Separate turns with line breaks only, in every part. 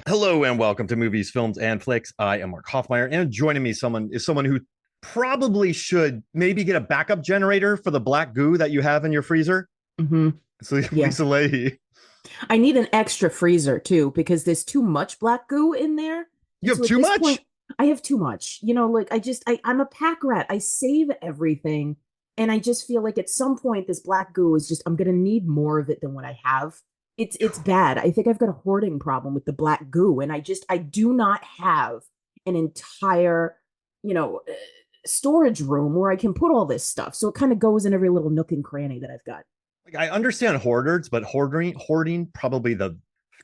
Hello and welcome to Movies, Films, and Flicks. I am Mark Hoffmeyer, and joining me someone who probably should maybe get a backup generator for the black goo that you have in your freezer.
hmm
So
Yeah.
Lisa Leahy.
I need an extra freezer too because there's too much black goo in there.
You
And
have
so at
too
this
much?
point, I have too much. I'm a pack rat. I save everything. And I just feel like at some point this black goo is just I'm gonna need more of it than what I have. It's bad. I think I've got a hoarding problem with the black goo. And I do not have an entire, you know, uh, storage room where I can put all this stuff. So it kind of goes in every little nook and cranny that I've got.
Like, I understand hoarders, but hoarding probably the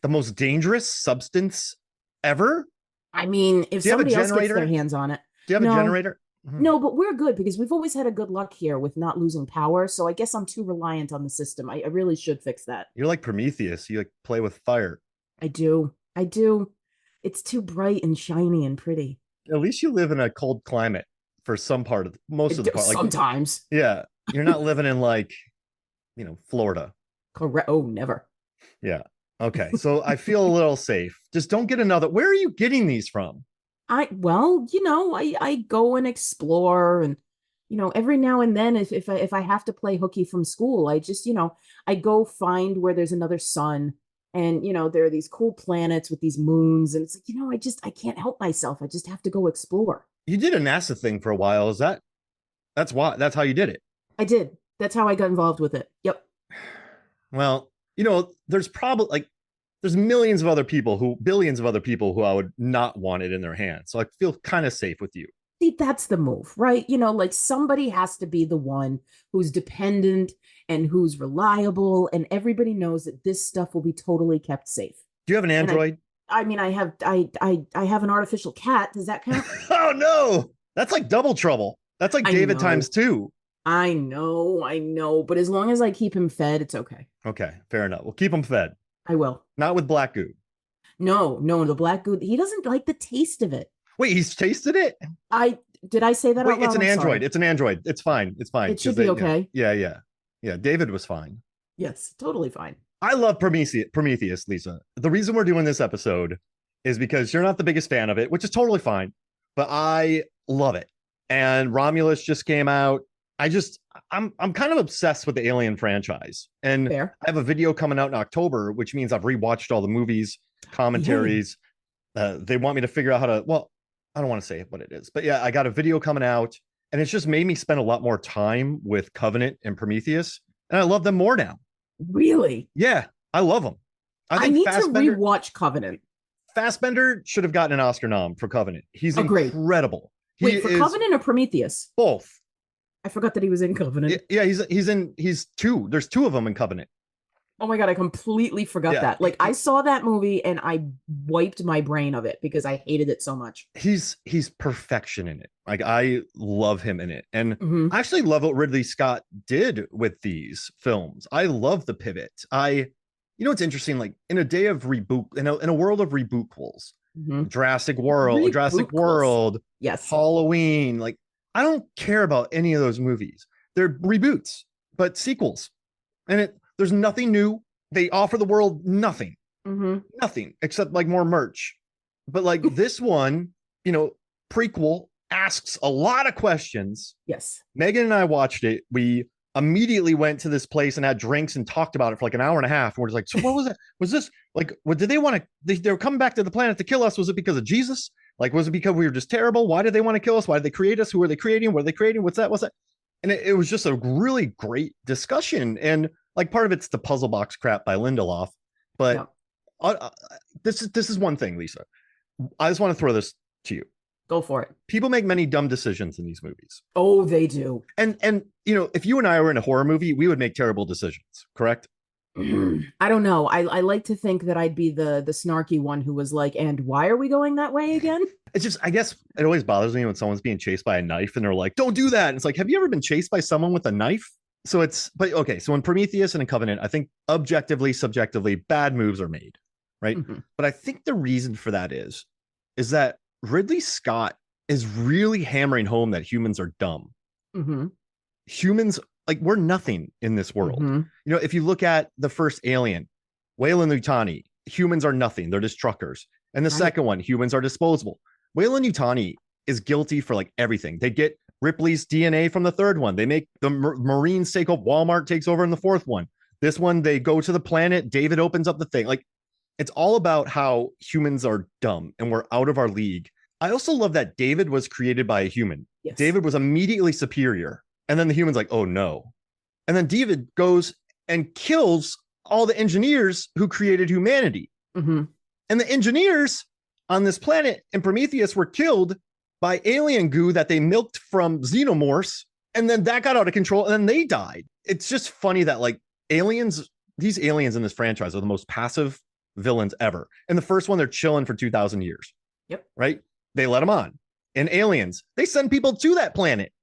most dangerous substance ever.
I mean, if
Do you have a
somebody else gets their
generator?
hands on it,
Do you have a
no,
generator? Mhm.
no, but we're good because we've always had a good luck here with not losing power. So I guess I'm too reliant on the system. I really should fix that.
You're like Prometheus. You like play with fire.
I do. I do. It's too bright and shiny and pretty.
At least you live in a cold climate for some part of most of the part. Like,
Sometimes.
yeah, you're not living in like, Florida.
Correct. Oh, never.
Yeah. Okay. So I feel a little safe. Just don't get another. Where are you getting these from?
I go and explore and every now and then if I have to play hooky from school, I go find where there's another sun and there are these cool planets with these moons and it's like, I can't help myself. I just have to go explore.
You did a NASA thing for a while. That's why that's how you did it?
I did. That's how I got involved with it. Yep.
Well, there's probably like there's billions of other people who I would not want it in their hands. So I feel kind of safe with you.
See, that's the move, right? Like somebody has to be the one who's dependent and who's reliable, and everybody knows that this stuff will be totally kept safe.
Do you have an
And
Android?
I mean, I have an artificial cat. Does that count?
Oh no, that's like double trouble. That's like
I
David times
know,
two.
I know. But as long as I keep him fed, it's okay.
Okay, fair enough. We'll keep them fed.
I will.
Not with black goo.
No, no, the black goo. He doesn't like the taste of it.
Wait, he's tasted it?
I did I say that
Wait,
out
it's
loud?
an
I'm
Android.
sorry.
It's an Android. It's fine. It's fine.
It should
Because
be
yeah,
okay.
yeah. David was fine.
Yes, totally fine.
I love Prometheus, Lisa. The reason we're doing this episode is because you're not the biggest fan of it, which is totally fine, but I love it. And Romulus just came out. I'm kind of obsessed with the Alien franchise. And
Fair.
I have a video coming out in October, which means I've rewatched all the movies,
Yay.
commentaries. They want me to figure out how to, well, I don't want to say what it is, but yeah, I got a video coming out and it's just made me spend a lot more time with Covenant and Prometheus. And I love them more now.
Really?
Yeah, I love them. I
I
think
need to rewatch Covenant.
Fassbender should have gotten an Oscar nom for Covenant. He's
Agreed.
incredible. He
Wait, for
is
Covenant or Prometheus?
both.
I forgot that he was in Covenant.
Yeah, he's two. There's two of them in Covenant.
Oh my God, I completely forgot
Yeah,
that. Like I saw that movie and I wiped my brain of it because I hated it so much.
he's perfection in it. Like I love him in it. And
hmm
I actually love what Ridley Scott did with these films. I love the pivot. It's interesting, like in a day of reboot, in a world of rebootquels,
hmm
Jurassic
Rebootquels.
World,
Yes.
Halloween, like I don't care about any of those movies. They're reboots, but sequels. And there's nothing new. They offer the world nothing,
hmm
nothing except like more merch. But like this one, prequel asks a lot of questions.
Yes.
Megan and I watched it. We immediately went to this place and had drinks and talked about it for like an hour and a half. And we're just like, so what was it? Was this like, what did they want to? They were coming back to the planet to kill us. Was it because of Jesus? Like, was it because we were just terrible? Why did they want to kill us? Why did they create us? Who are they creating? What are they creating? What's that? What's that? And it was just a really great discussion. And like part of it's the puzzle box crap by Lindelof, but
Yeah.
This is one thing, Lisa. I just want to throw this to you.
Go for it.
People make many dumb decisions in these movies.
Oh, they do.
And if you and I were in a horror movie, we would make terrible decisions, correct?
I don't know. I like to think that I'd be the snarky one who was like, and why are we going that way again?
It's just, I guess it always bothers me when someone's being chased by a knife and they're like, don't do that. And it's like, have you ever been chased by someone with a knife? But okay, so in Prometheus and in Covenant, I think objectively, subjectively, bad moves are made, right?
hmm
But I think the reason for that is that Ridley Scott is really hammering home that humans are dumb.
hmm
Humans, like, we're nothing in this world.
hmm
If you look at the first Alien, Weyland Yutani, humans are nothing. They're just truckers. And the
Right.
second one, humans are disposable. Weyland-Yutani is guilty for like everything. They get Ripley's DNA from the third one. They make the Marines take over. Walmart takes over in the fourth one. This one, they go to the planet. David opens up the thing. Like, it's all about how humans are dumb and we're out of our league. I also love that David was created by a human.
Yes.
David was immediately superior. And then the human's like, oh no. And then David goes and kills all the engineers who created humanity.
Mm-hmm.
And the engineers on this planet in Prometheus were killed by alien goo that they milked from xenomorphs. And then that got out of control and then they died. It's just funny that like these aliens in this franchise are the most passive villains ever. In the first one, they're chilling for 2,000 years.
Yep.
Right? They let them on. In Aliens, they send people to that planet.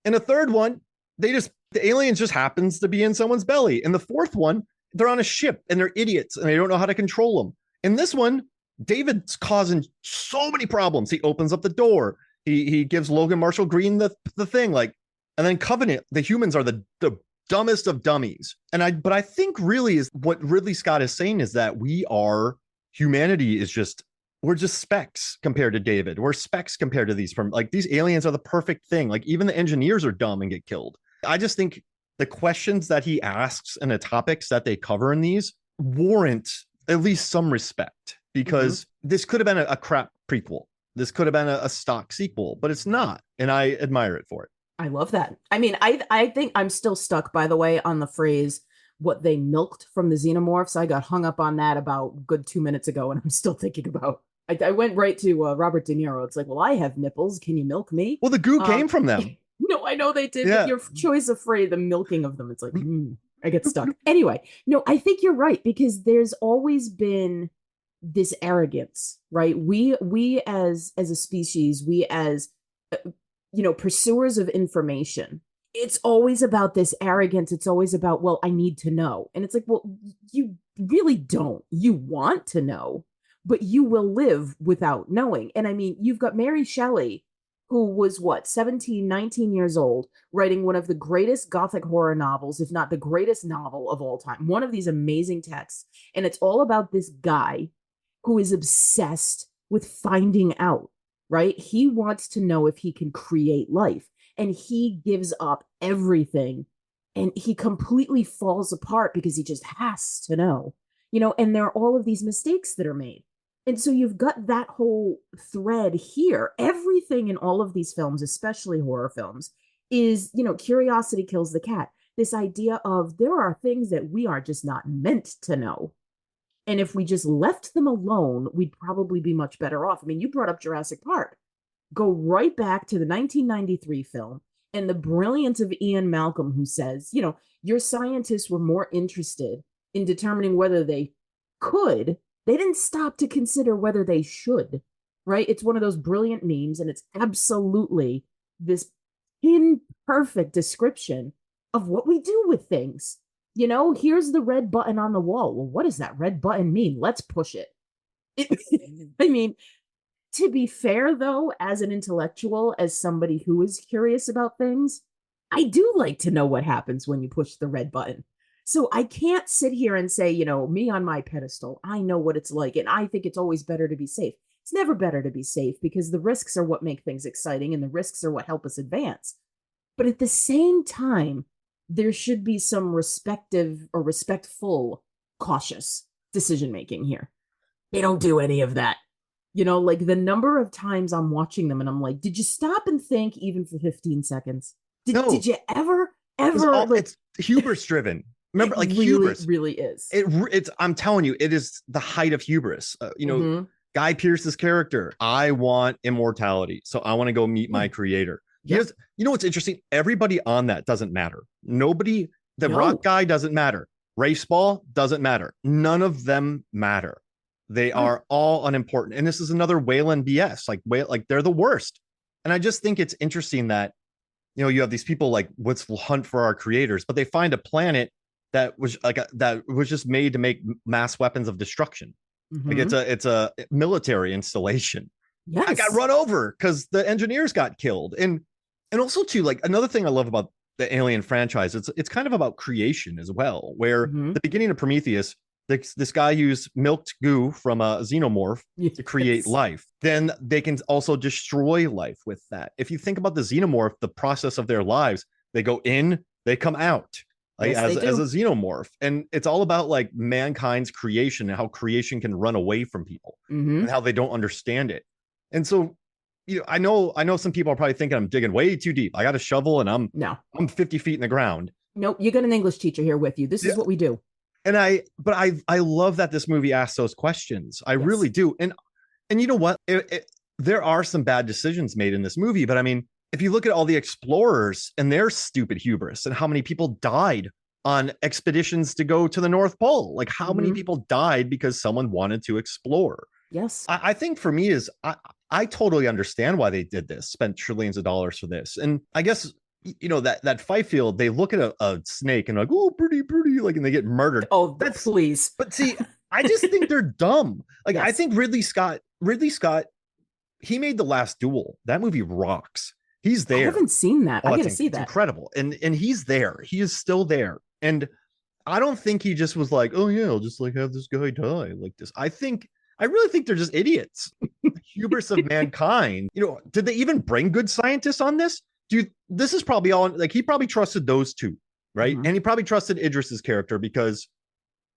In the third one, the aliens just happens to be in someone's belly. In the fourth one, they're on a ship and they're idiots and they don't know how to control them. In this one, David's causing so many problems. He opens up the door. He gives Logan Marshall Green the thing, like, and then Covenant, the humans are the dumbest of dummies. But I think really is what Ridley Scott is saying is that humanity is we're just specks compared to David. We're specks compared to these aliens are the perfect thing. Like even the engineers are dumb and get killed. I just think the questions that he asks and the topics that they cover in these warrant at least some respect, because this could have been a crap prequel. This could have been a stock sequel, but it's not. And I admire it for it.
I love that. I mean, I think I'm still stuck, by the way, on the phrase what they milked from the xenomorphs. I got hung up on that about a good 2 minutes ago, and I'm still thinking about. I went right to Robert De Niro. It's like, well, I have nipples. Can you milk me?
Well, the goo came from them.
No, I know they did.
Yeah.
But your choice of phrase, the milking of them, it's like, I get stuck. Anyway, no, I think you're right, because there's always been this arrogance, right? We as a species, we as pursuers of information, it's always about this arrogance. It's always about, well, I need to know. And it's like, well, you really don't. You want to know, but you will live without knowing. And I mean, you've got Mary Shelley, who was 17, 19 years old, writing one of the greatest Gothic horror novels, if not the greatest novel of all time, one of these amazing texts. And it's all about this guy who is obsessed with finding out, right? He wants to know if he can create life, and he gives up everything and he completely falls apart because he just has to know, and there are all of these mistakes that are made. And so you've got that whole thread here. Everything in all of these films, especially horror films, is, curiosity kills the cat. This idea of there are things that we are just not meant to know. And if we just left them alone, we'd probably be much better off. I mean, you brought up Jurassic Park. Go right back to the 1993 film and the brilliance of Ian Malcolm, who says, your scientists were more interested in determining whether they could. They didn't stop to consider whether they should, right? It's one of those brilliant memes, and it's absolutely this imperfect description of what we do with things. Here's the red button on the wall. Well, what does that red button mean? Let's push it. I mean, to be fair, though, as an intellectual, as somebody who is curious about things, I do like to know what happens when you push the red button. So I can't sit here and say, me on my pedestal, I know what it's like, and I think it's always better to be safe. It's never better to be safe, because the risks are what make things exciting, and the risks are what help us advance. But at the same time, there should be some respectful, cautious decision-making here. They don't do any of that. Like the number of times I'm watching them and I'm like, did you stop and think even for 15 seconds? Did you ever?
It's hubris driven. Remember, like
really,
hubris
really is.
It's. I'm telling you, it is the height of hubris. Guy Pearce's character. I want immortality, so I want to go meet my creator. Yep. What's interesting? Everybody on that doesn't matter. Nobody. The rock guy doesn't matter. Rafe Spall doesn't matter. None of them matter. They are all unimportant. And this is another Weyland BS. Like they're the worst. And I just think it's interesting that you have these people like, let's hunt for our creators, but they find a planet that was that was just made to make mass weapons of destruction. Like it's a military installation.
Yes.
I got run over because the engineers got killed. And also too, like another thing I love about the Alien franchise, it's kind of about creation as well, where the beginning of Prometheus, this guy used milked goo from a xenomorph to create life. Then they can also destroy life with that. If you think about the xenomorph, the process of their lives, they go in, they come out, like
Yes,
as a xenomorph. And it's all about like mankind's creation and how creation can run away from people and how they don't understand it. And so, I know some people are probably thinking I'm digging way too deep. I got a shovel and I'm 50 feet in the ground.
Nope, you got an English teacher here with you. This is what we do.
And I love that this movie asks those questions. I really do. And you know what? There are some bad decisions made in this movie, but I mean, if you look at all the explorers and their stupid hubris and how many people died on expeditions to go to the North Pole, like how many people died because someone wanted to explore.
Yes.
I think for me is I totally understand why they did this, spent trillions of dollars for this. And I guess, that fight field, they look at a snake and like, oh, pretty, like, and they get murdered.
Oh, please.
But see, I just think they're dumb. Like, I think Ridley Scott, he made The Last Duel. That movie rocks. He's there.
I haven't seen that. I gotta see that.
It's incredible. And he's there. He is still there. And I don't think he just was like, oh yeah, I'll just like have this guy die like this. I really think they're just idiots. Hubris of mankind. Did they even bring good scientists on this? This is probably all like he probably trusted those two, right? And he probably trusted Idris's character because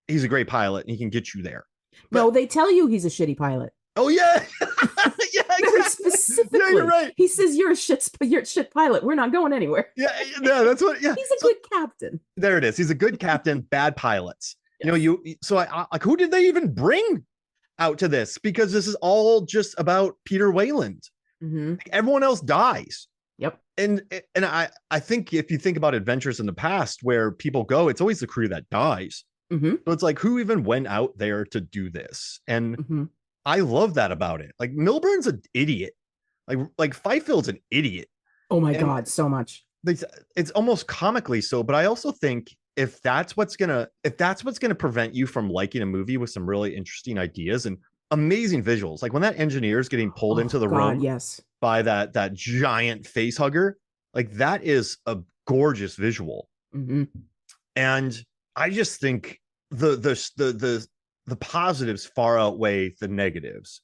he's a great pilot and he can get you there. But,
no, they tell you he's a shitty pilot.
Oh yeah. Yeah,
very specifically.
Yeah, you're right.
He says you're a shit pilot. We're not going anywhere.
Yeah, that's what. Yeah,
he's a good captain.
There it is. He's a good captain. Bad pilots. Yes. So I like, who did they even bring out to this? Because this is all just about Peter Wayland. Like, everyone else dies.
Yep.
And I think if you think about adventures in the past where people go, it's always the crew that dies. So it's like, who even went out there to do this? And I love that about it. Like, Milburn's an idiot. Like Fifield's an idiot.
Oh my God, so much.
It's almost comically so, but I also think if that's what's gonna prevent you from liking a movie with some really interesting ideas and amazing visuals, like when that engineer is getting pulled into the room by that giant face hugger, like that is a gorgeous visual. And I just think the positives far outweigh the negatives.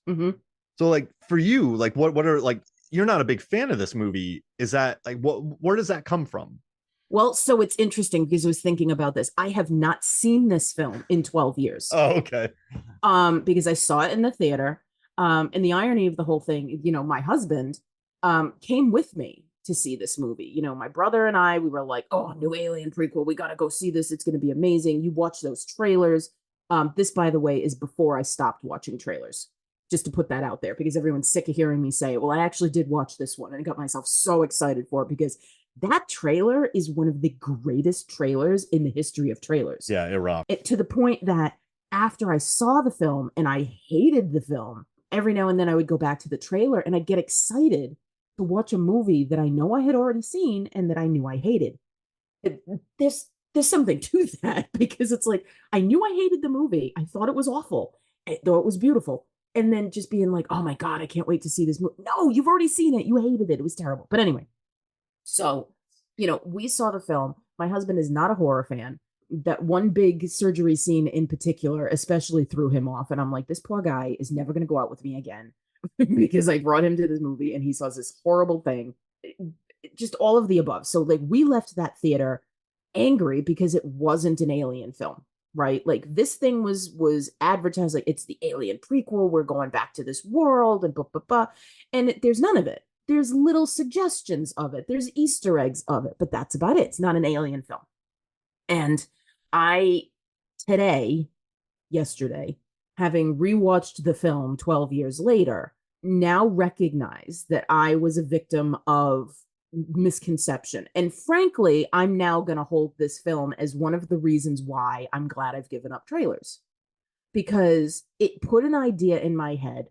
So like for you, like what are, like, you're not a big fan of this movie. Is that like, where does that come from?
Well, so it's interesting because I was thinking about this. I have not seen this film in 12 years.
Oh, okay.
Because I saw it in the theater. And the irony of the whole thing, my husband came with me to see this movie. My brother and I, we were like, oh, new Alien prequel. We got to go see this. It's going to be amazing. You watch those trailers. This, by the way, is before I stopped watching trailers. Just to put that out there, because everyone's sick of hearing me say it. Well, I actually did watch this one and I got myself so excited for it because that trailer is one of the greatest trailers in the history of trailers.
Yeah, it rocked.
To the point that after I saw the film and I hated the film, every now and then I would go back to the trailer and I'd get excited to watch a movie that I know I had already seen and that I knew I hated. There's something to that, because it's like, I knew I hated the movie. I thought it was awful, though it was beautiful. And then just being like, oh my God, I can't wait to see this movie. No, you've already seen it. You hated it. It was terrible. But anyway, so, we saw the film. My husband is not a horror fan. That one big surgery scene in particular especially threw him off. And I'm like, this poor guy is never going to go out with me again because I brought him to this movie and he saw this horrible thing. Just all of the above. So like, we left that theater angry because it wasn't an Alien film. Right? Like, this thing was advertised like it's the Alien prequel. We're going back to this world and blah, blah, blah. And there's none of it. There's little suggestions of it. There's Easter eggs of it, but that's about it. It's not an Alien film. And yesterday, having rewatched the film 12 years later, now recognize that I was a victim of misconception. And frankly, I'm now going to hold this film as one of the reasons why I'm glad I've given up trailers, because it put an idea in my head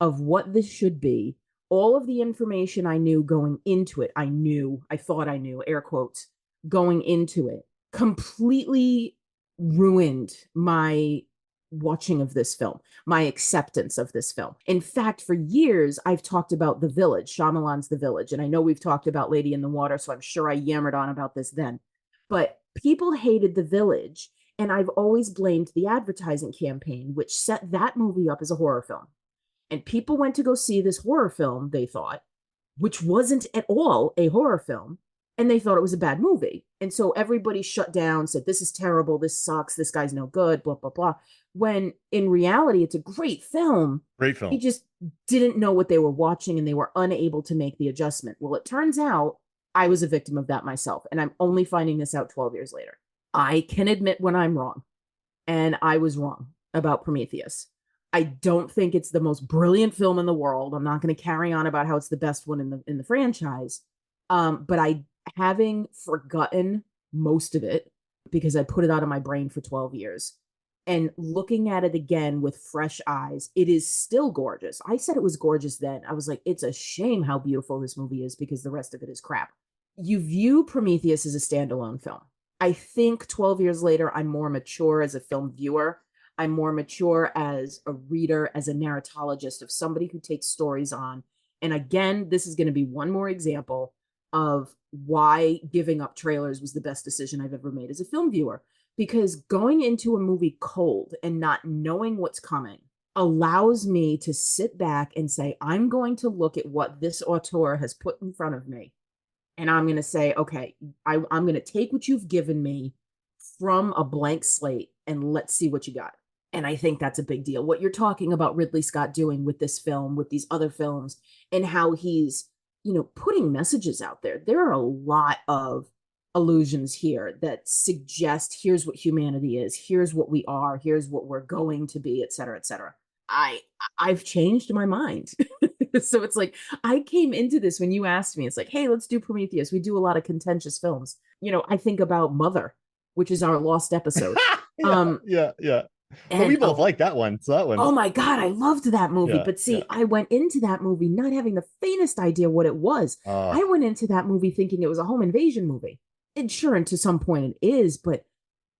of what this should be. All of the information I knew going into it, I thought I knew, air quotes, going into it, completely ruined my watching of this film, my acceptance of this film. In fact, for years, I've talked about The Village, Shyamalan's The Village, and I know we've talked about Lady in the Water, so I'm sure I yammered on about this then. But people hated The Village, And I've always blamed the advertising campaign, which set that movie up as a horror film. And people went to go see this horror film, they thought, which wasn't at all a horror film. And they thought it was a bad movie. And so everybody shut down, said, this is terrible. This sucks. This guy's no good, blah, blah, blah. When in reality, it's a great film.
Great
They
film.
just didn't know what they were watching and they were unable to make the adjustment. Well, it turns out I was a victim of that myself. And I'm only finding this out 12 years later. I can admit when I'm wrong. And I was wrong about Prometheus. I don't think it's the most brilliant film in the world. I'm not going to carry on about how it's the best one in the franchise. But I, having forgotten most of it because I put it out of my brain for 12 years and looking at it again with fresh eyes, it is still gorgeous. I said it was gorgeous then. I was like, it's a shame how beautiful this movie is because the rest of it is crap. You view Prometheus as a standalone film. I think 12 years later, I'm more mature as a film viewer. I'm more mature as a reader, as a narratologist, of somebody who takes stories on. And again, this is going to be one more example of why giving up trailers was the best decision I've ever made as a film viewer. Because going into a movie cold and not knowing what's coming allows me to sit back and say, I'm going to look at what this auteur has put in front of me. And I'm going to say, okay, I'm going to take what you've given me from a blank slate and let's see what you got. And I think that's a big deal. What you're talking about Ridley Scott doing with this film, with these other films, and how he's, putting messages out there. There are a lot of allusions here that suggest here's what humanity is, here's what we are, here's what we're going to be, et cetera, et cetera. I've changed my mind. So it's like, I came into this when you asked me, it's like, hey, let's do Prometheus. We do a lot of contentious films. I think about Mother, which is our lost episode.
Yeah. But we both like that one. So that one.
Oh my God, I loved that movie.
Yeah,
but see, I went into that movie not having the faintest idea what it was. I went into that movie thinking it was a home invasion movie. And sure, and to some point it is, but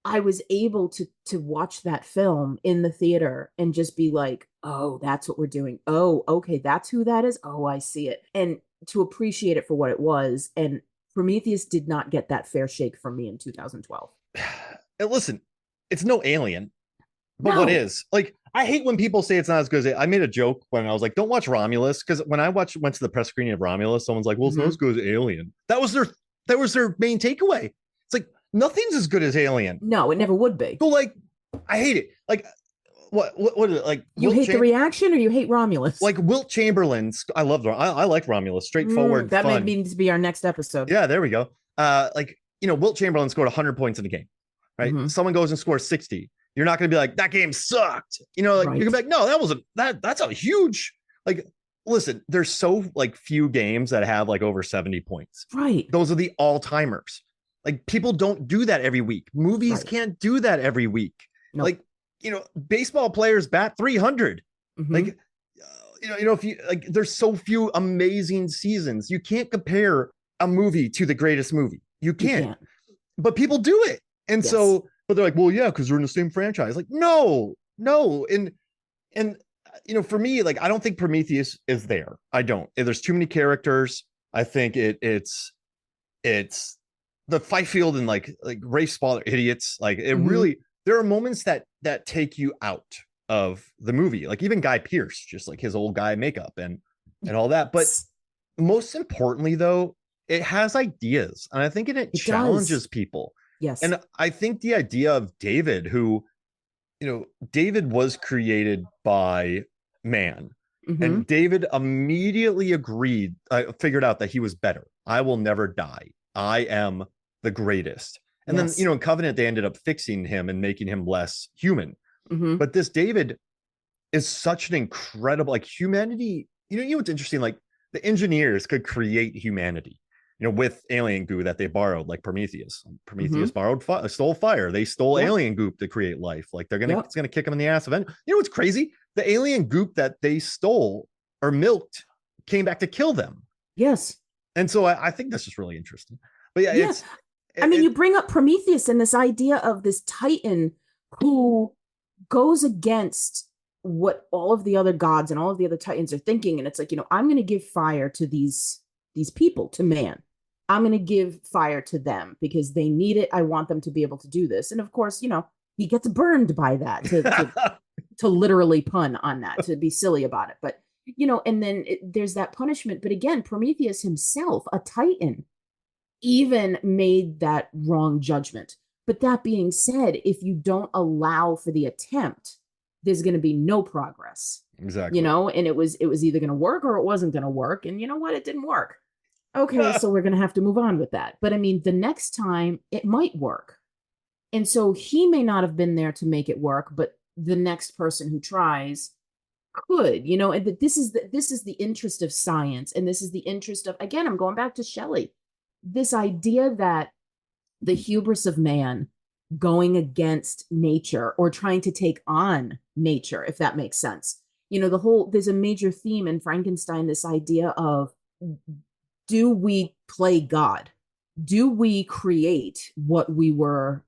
I was able to watch that film in the theater and just be like, oh, that's what we're doing. Oh, okay, that's who that is. Oh, I see it. And to appreciate it for what it was. And Prometheus did not get that fair shake from me in 2012.
And listen, it's no Alien, but what is? Like, I hate when people say it's not as good as I made a joke when I was like, don't watch Romulus, because when I went to the press screening of Romulus, someone's like, well, it's not as good as Alien. That was their main takeaway. It's like, nothing's as good as Alien.
No, it never would be.
So like, I hate it. Like, what is it? Like,
you hate the reaction, or you hate Romulus?
Like Wilt Chamberlain's, I like Romulus, straightforward.
That
fun.
may need to be our next episode.
Yeah, there we go. Wilt Chamberlain scored 100 points in the game, right? Someone goes and scores 60. You're not going to be like, that game sucked. Right. You're going to be like, no, that's a huge, like, listen, there's so like few games that have like over 70 points.
Right.
Those are the all timers. Like, people don't do that every week. Movies can't do that every week. Nope. Like, baseball players bat 300. Like, if you like, there's so few amazing seasons. You can't compare a movie to the greatest movie. You can't. But people do it. And so, but they're like, well, yeah, because we're in the same franchise. Like, no. And for me, like, I don't think Prometheus is there. I don't. There's too many characters. I think it's the fight field and like Rafe Spall idiots. Like, it really, there are moments that take you out of the movie. Like, even Guy Pearce, just like his old guy makeup and all that. But most importantly, though, it has ideas, and I think it challenges people.
Yes.
And I think the idea of David, who, David was created by man, and David immediately figured out that he was better. I will never die. I am the greatest. And then, in Covenant, they ended up fixing him and making him less human. But this David is such an incredible, like, humanity. What's interesting? Like, the engineers could create humanity, with alien goo that they borrowed, like Prometheus. Prometheus stole fire. They stole alien goop to create life. Like, it's gonna kick them in the ass eventually. What's crazy? The alien goop that they stole or milked came back to kill them.
Yes.
And so I think that's just really interesting. But
you bring up Prometheus and this idea of this Titan who goes against what all of the other gods and all of the other Titans are thinking. And it's like, I'm going to give fire to these people, to man. I'm going to give fire to them because they need it. I want them to be able to do this. And of course, he gets burned by that, to literally pun on that, to be silly about it. But and then there's that punishment. But again, Prometheus himself, a Titan, even made that wrong judgment. But that being said, if you don't allow for the attempt, there's going to be no progress.
Exactly.
And it was either going to work or it wasn't going to work. And you know what? It didn't work. Okay, so we're going to have to move on with that. But I mean, the next time it might work. And so he may not have been there to make it work, but the next person who tries could, and that this is the interest of science, and this is the interest of, again, I'm going back to Shelley, this idea that the hubris of man going against nature or trying to take on nature, if that makes sense. There's a major theme in Frankenstein, this idea of, do we play God? Do we create what we were,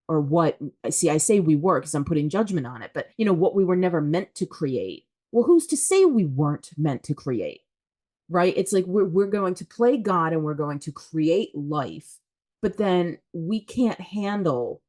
or what, see, I say we were because I'm putting judgment on it, but what we were never meant to create. Well, who's to say we weren't meant to create? Right? It's like we're going to play God and we're going to create life, but then we can't handle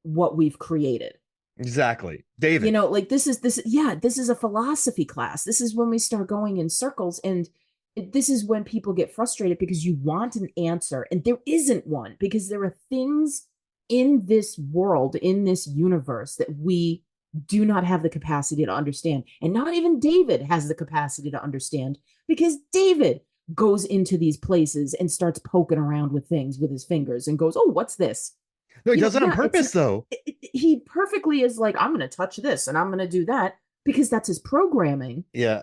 what we've created.
Exactly. David.
Like this is a philosophy class. This is when we start going in circles, and this is when people get frustrated because you want an answer and there isn't one, because there are things in this world, in this universe, that we do not have the capacity to understand. And not even David has the capacity to understand, because David goes into these places and starts poking around with things with his fingers and goes, oh, what's this?
No, he does it on purpose, though.
He perfectly is like, I'm going to touch this and I'm going to do that, because that's his programming.
Yeah.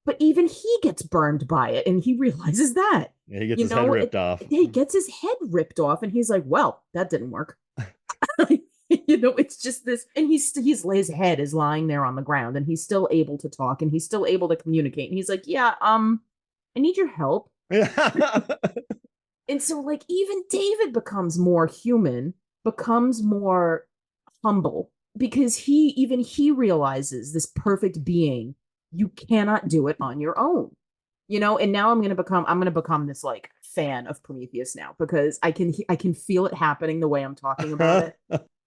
But even he gets burned by it, and he realizes that.
Yeah, he gets his head ripped off.
He gets his head ripped off, and he's like, well, that didn't work. It's just this, and his head is lying there on the ground, and he's still able to talk, and he's still able to communicate. And he's like, yeah, I need your help. And so, like, even David becomes more human, becomes more humble, because he realizes, this perfect being, you cannot do it on your own. And now I'm going to become this, like, fan of Prometheus now, because I can feel it happening the way I'm talking about it.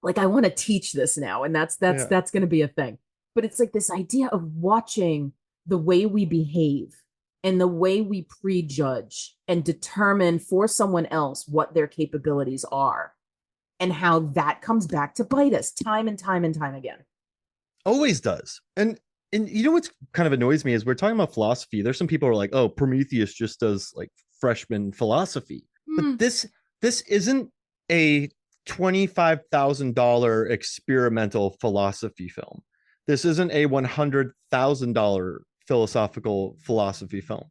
Like, I want to teach this now, and that's going to be a thing. But it's like this idea of watching the way we behave and the way we prejudge and determine for someone else what their capabilities are, and how that comes back to bite us time and time and time again.
Always does. And what's kind of annoys me is, we're talking about philosophy. There's some people who are like, oh, Prometheus just does like freshman philosophy. But this isn't a $25,000 experimental philosophy film. This isn't a $100,000 philosophical philosophy film.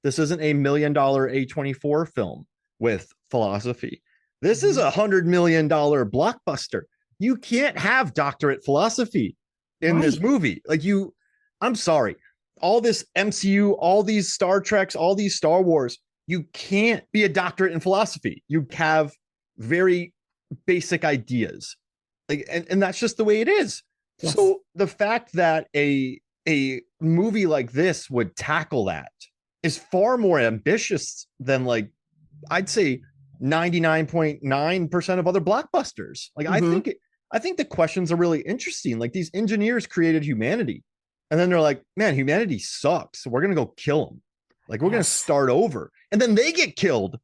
This isn't a $1 million A24 film with philosophy. This is $100 million blockbuster. You can't have doctorate philosophy in this movie. Like, I'm sorry. All this MCU, all these Star Treks, all these Star Wars, you can't be a doctorate in philosophy. You have very basic ideas. Like, and that's just the way it is. Yes. So the fact that a movie like this would tackle that is far more ambitious than, like, I'd say 99.9% of other blockbusters. Like, I think the questions are really interesting. Like, these engineers created humanity, and then they're like, man, humanity sucks, so we're going to go kill them. Like, we're going to start over. And then they get killed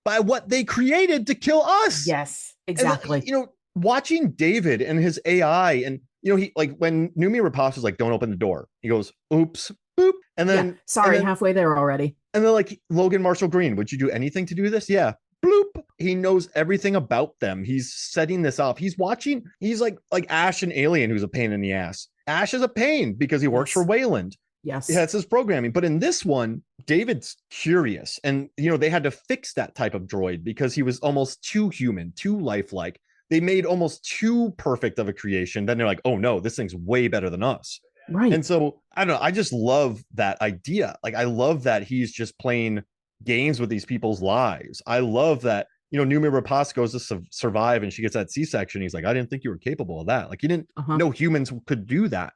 by what they created to kill us.
Yes, exactly.
And, watching David and his AI, and, he, like, when Noomi Rapace was like, don't open the door, he goes, oops, boop. And then,
halfway there already.
And then, like, Logan Marshall Green, would you do anything to do this? Yeah. Bloop. He knows everything about them. He's setting this up. He's watching. He's like Ash in Alien, who's a pain in the ass. Ash is a pain because he works for Wayland.
Yes.
That's his programming. But in this one, David's curious. And, they had to fix that type of droid because he was almost too human, too lifelike. They made almost too perfect of a creation. Then they're like, oh no, this thing's way better than us.
Right.
And so, I don't know. I just love that idea. Like, I love that he's just playing games with these people's lives. I love that, Noomi Rapace goes to survive and she gets that C-section. He's like, I didn't think you were capable of that. Like, you didn't know humans could do that.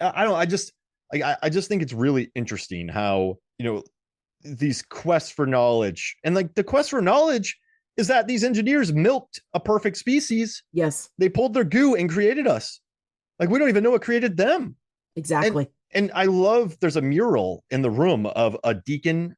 I just think it's really interesting how, these quests for knowledge, and, like, the quest for knowledge is that these engineers milked a perfect species.
Yes,
They pulled their goo and created us. Like, we don't even know what created them. And
exactly.
and I love, there's a mural in the room of a deacon.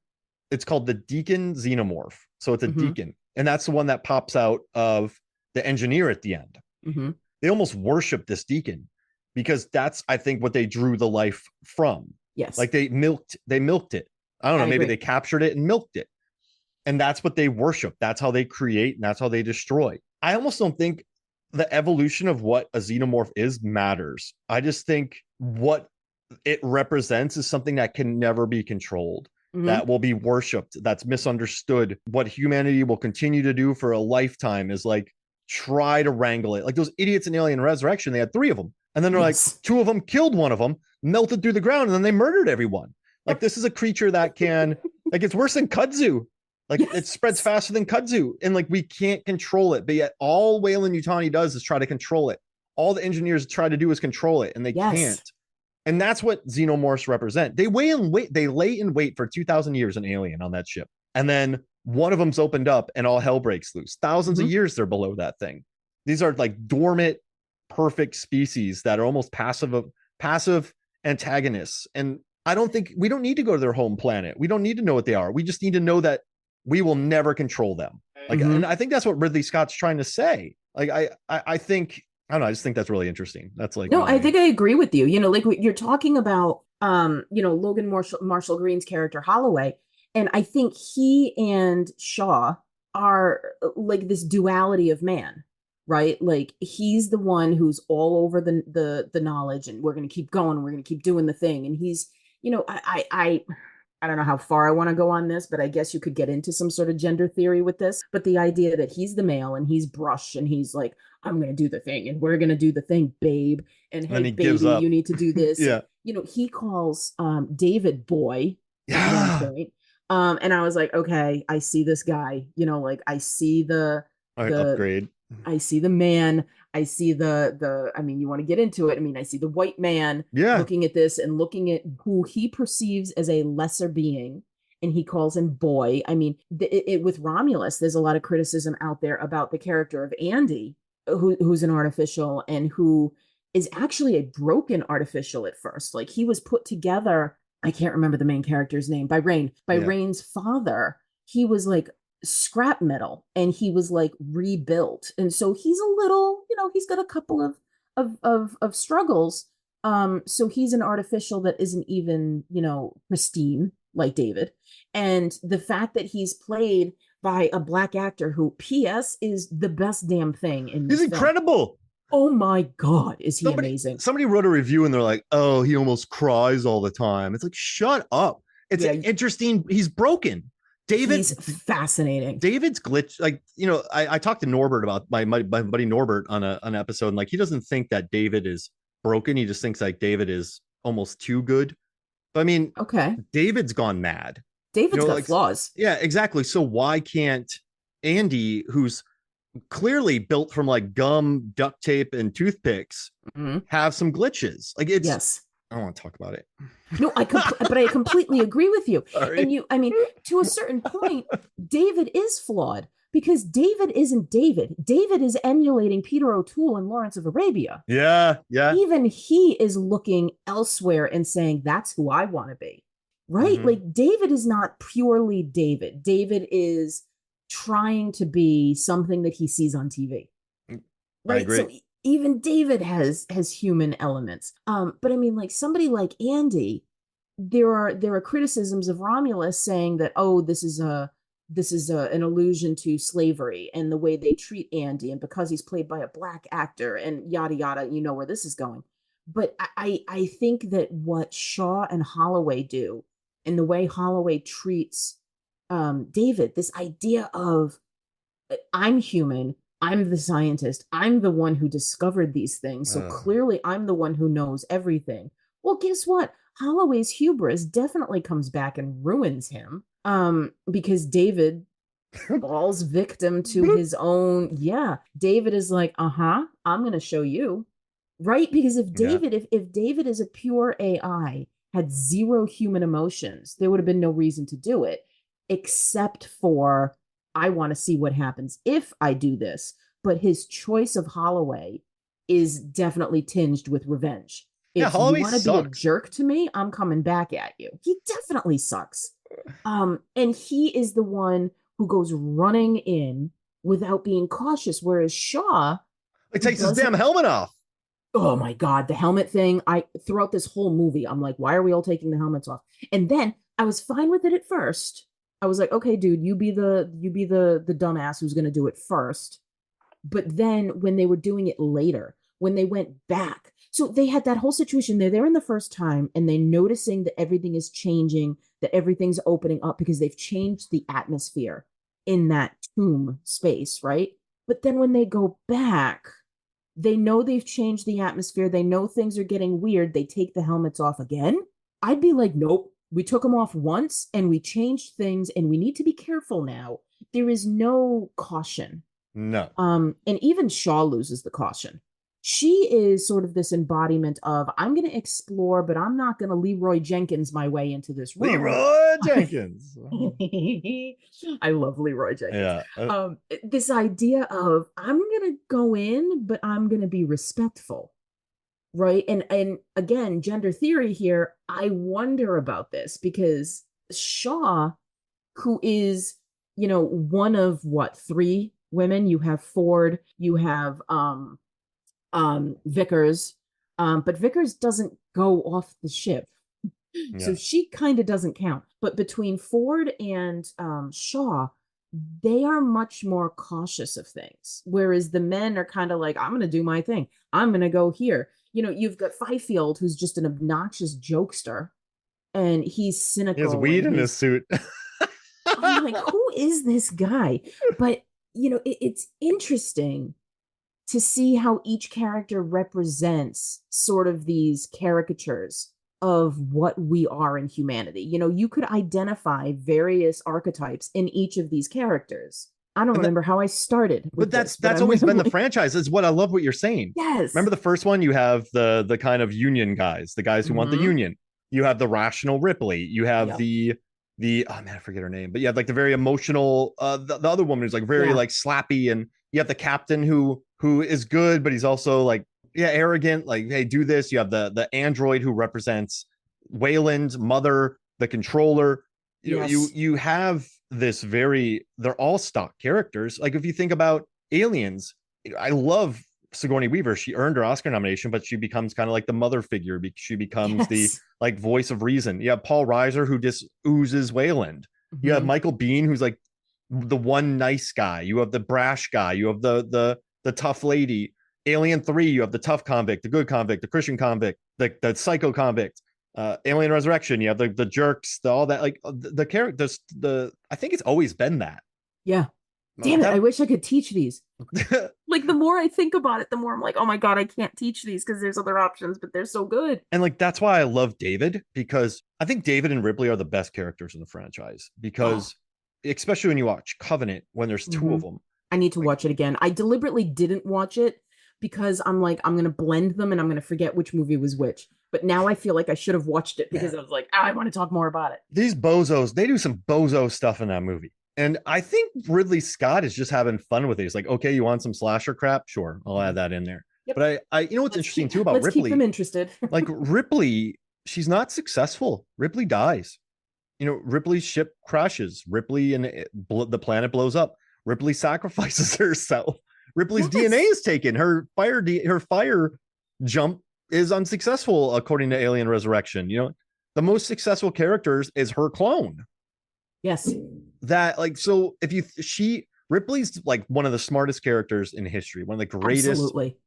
It's called the Deacon Xenomorph. So it's a
Hmm.
deacon. And that's the one that pops out of the engineer at the end.
Hmm.
They almost worship this deacon because that's, I think, what they drew the life from.
Yes,
Like they milked it. I don't know,
I
maybe
agree.
they captured it and milked it. And that's what they worship. That's how they create and that's how they destroy. I almost don't think the evolution of what a xenomorph is matters. I just think what it represents is something that can never be controlled,
Hmm.
that will be worshipped, that's misunderstood. What humanity will continue to do for a lifetime is like try to wrangle it. Like those idiots in Alien Resurrection, they had three of them. And then they're like,
Yes.
two of them killed one of them, melted through the ground, and then they murdered everyone. Like,
Yep.
this is a creature that can, like, it's worse than kudzu. Like, it spreads
Yes.
faster than kudzu. And like, we can't control it. But yet, all Weyland Yutani does is try to control it. All the engineers try to do is control it, and they
Yes.
can't. And that's what xenomorphs represent. They lay in wait for 2,000 years in Alien on that ship. And then one of them's opened up and all hell breaks loose. Thousands of
Hmm.
years they're below that thing. These are like dormant, perfect species that are almost passive antagonists. And we don't need to go to their home planet. We don't need to know what they are. We just need to know that we will never control them. Like,
Hmm.
and I think that's what Ridley Scott's trying to say. Like, I think, I don't know. I just think that's really interesting. That's like
No, I
my,
think I agree with you. Like you're talking about, Logan Marshall Green's character Holloway, and I think he and Shaw are like this duality of man, right? Like he's the one who's all over the knowledge, and we're going to keep going, we're going to keep doing the thing, and he's, I don't know how far I want to go on this, but I guess you could get into some sort of gender theory with this. But the idea that he's the male and he's brush and he's like, I'm going to do the thing and we're going to do the thing, babe. And
and then
hey,
he gives
baby,
up.
you need to do this. And,
Yeah.
he calls David boy at one
Yeah.
point. And I was like, okay, I see this guy, like I see
All right,
the,
upgrade.
I see the man. I see I mean, you want to get into it. I mean, I see the white man
Yeah.
looking at this and looking at who he perceives as a lesser being, and he calls him boy. I mean, with Romulus, there's a lot of criticism out there about the character of Andy, who's an artificial and who is actually a broken artificial at first. Like he was put together, I can't remember the main character's name, by Rain, by
Yeah.
Rain's father. He was like scrap metal and he was like rebuilt, and so he's a little, he's got a couple of struggles. So he's an artificial that isn't even, pristine like David. And the fact that he's played by a black actor who, ps, is the best damn thing in
He's
this film.
incredible.
Oh my god, is he
Somebody
amazing.
somebody wrote a review and they're like, "Oh, he almost cries all the time." It's like, shut up. It's
Yeah,
interesting. He's broken.
he's
David
fascinating.
David's glitch. Like, I talked to Norbert about my buddy Norbert on an episode, and like, he doesn't think that David is broken. He just thinks like David is almost too good. But I mean,
Okay,
David's gone mad.
David's got
Like,
flaws.
yeah, exactly. So why can't Andy, who's clearly built from like gum, duct tape, and toothpicks,
Mm-hmm.
have some glitches? Like, it's,
Yes.
I don't want to talk about it.
No, but I completely agree with you. And
Sorry.
I mean, to a certain point, David is flawed because David isn't David. David is emulating Peter O'Toole and Lawrence of Arabia.
Yeah, yeah.
Even he is looking elsewhere and saying, that's who I want to be. Right?
Mhm.
Like David is not purely David. David is trying to be something that he sees on TV.
I
Right?
agree.
So even David has human elements. But I mean, like somebody like Andy, there are criticisms of Romulus saying that, oh, this is an allusion to slavery and the way they treat Andy, and because he's played by a black actor and yada yada, you know where this is going. But I think that what Shaw and Holloway do, and the way Holloway treats David, this idea of I'm human, I'm the scientist, I'm the one who discovered these things, so clearly I'm the one who knows everything. Well, guess what? Holloway's hubris definitely comes back and ruins him, because David falls victim to his own. Yeah, David is like, I'm gonna show you, right? Because if
Yeah.
David, if David is a pure AI, had zero human emotions, there would have been no reason to do it, except for I want to see what happens if I do this. But his choice of Holloway is definitely tinged with revenge.
Yeah,
It's you
Holloway
want to be a
sucks.
jerk to me, I'm coming back at you. He definitely sucks. And he is the one who goes running in without being cautious, whereas Shaw,
He
who
takes his
does
damn helmet off.
oh my god, the helmet thing. I throughout this whole movie, I'm like, why are we all taking the helmets off? And then I was fine with it at first. I was like, okay, dude, you be the dumbass who's gonna do it first. But then when they were doing it later, when they went back, so they had that whole situation. They're there in the first time and they're noticing that everything is changing, that everything's opening up because they've changed the atmosphere in that tomb space, right? But then when they go back, they know they've changed the atmosphere. They know things are getting weird. They take the helmets off again. I'd be like, nope, we took them off once and we changed things and we need to be careful now. There is no caution.
No.
And even Shaw loses the caution. She is sort of this embodiment of I'm going to explore, but I'm not going to Leroy Jenkins my way into this room.
Leroy Jenkins.
I love Leroy Jenkins.
Yeah.
This idea of I'm going to go in, but I'm going to be respectful, right? And again, gender theory here. I wonder about this because Shaw, who is one of what three women? You have Ford, you have Vickers, but Vickers doesn't go off the ship. So
Yeah.
she kind of doesn't count. But between Ford and Shaw, they are much more cautious of things. Whereas the men are kind of like, I'm going to do my thing. I'm going to go here. You've got Fifield, who's just an obnoxious jokester, and he's
He has
cynical.
weed
And
in his suit.
I'm like, who is this guy? But, it's interesting to see how each character represents sort of these caricatures of what we are in humanity. You could identify various archetypes in each of these characters. I don't
And that,
remember how I started with
but that's
this, but
that's
I'm
always been the
like,
franchise. Is what I love what you're saying.
yes.
Remember the first one? You have the kind of union guys, the guys who want the
Mm-hmm.
union. You have the rational Ripley. You have
Yep.
the oh man, I forget her name, but you have like the very emotional the other woman who's like very
Yeah.
like slappy, and you have the captain who is good, but he's also like arrogant, like, hey, do this. You have the android who represents Wayland's mother, the controller.
Yes.
You have this very, they're all stock characters. Like if you think about Aliens, I love Sigourney Weaver. She earned her Oscar nomination, but she becomes kind of like the mother figure. She becomes the
Yes.
like voice of reason. You have Paul Reiser who just oozes Wayland. You have
Mm-hmm.
Michael Biehn who's like the one nice guy. You have the brash guy. You have the tough lady. Alien 3, you have the tough convict, the good convict, the Christian convict, the psycho convict. Alien Resurrection, you have the jerks, all that, like the characters. I think it's always been that.
Yeah. Damn it. I
That
wish I could teach these. Like the more I think about it, the more I'm like, oh my God, I can't teach these because there's other options, but they're so good.
and like that's why I love David, because I think David and Ripley are the best characters in the franchise,
Oh.
because especially when you watch Covenant, when there's two
Mm-hmm.
of them.
I need to
Like,
watch it again. I deliberately didn't watch it because I'm like, I'm going to blend them and I'm going to forget which movie was which. But now I feel like I should have watched it because
man,
I was like, I want to talk more about it.
these bozos, they do some bozo stuff in that movie. And I think Ridley Scott is just having fun with it. He's like, okay, you want some slasher crap? Sure, I'll add that in there.
Yep.
But I you know what's interesting too about
Let's keep them
Ripley?
interested.
Like Ripley, she's not successful. Ripley dies. Ripley's ship crashes. Ripley and the planet blows up. Ripley sacrifices herself. Ripley's
Yes.
DNA is taken. Her fire jump is unsuccessful according to Alien Resurrection. The most successful characters is her clone.
Yes.
That like so if you she Ripley's like one of the smartest characters in history, one of the greatest
Absolutely.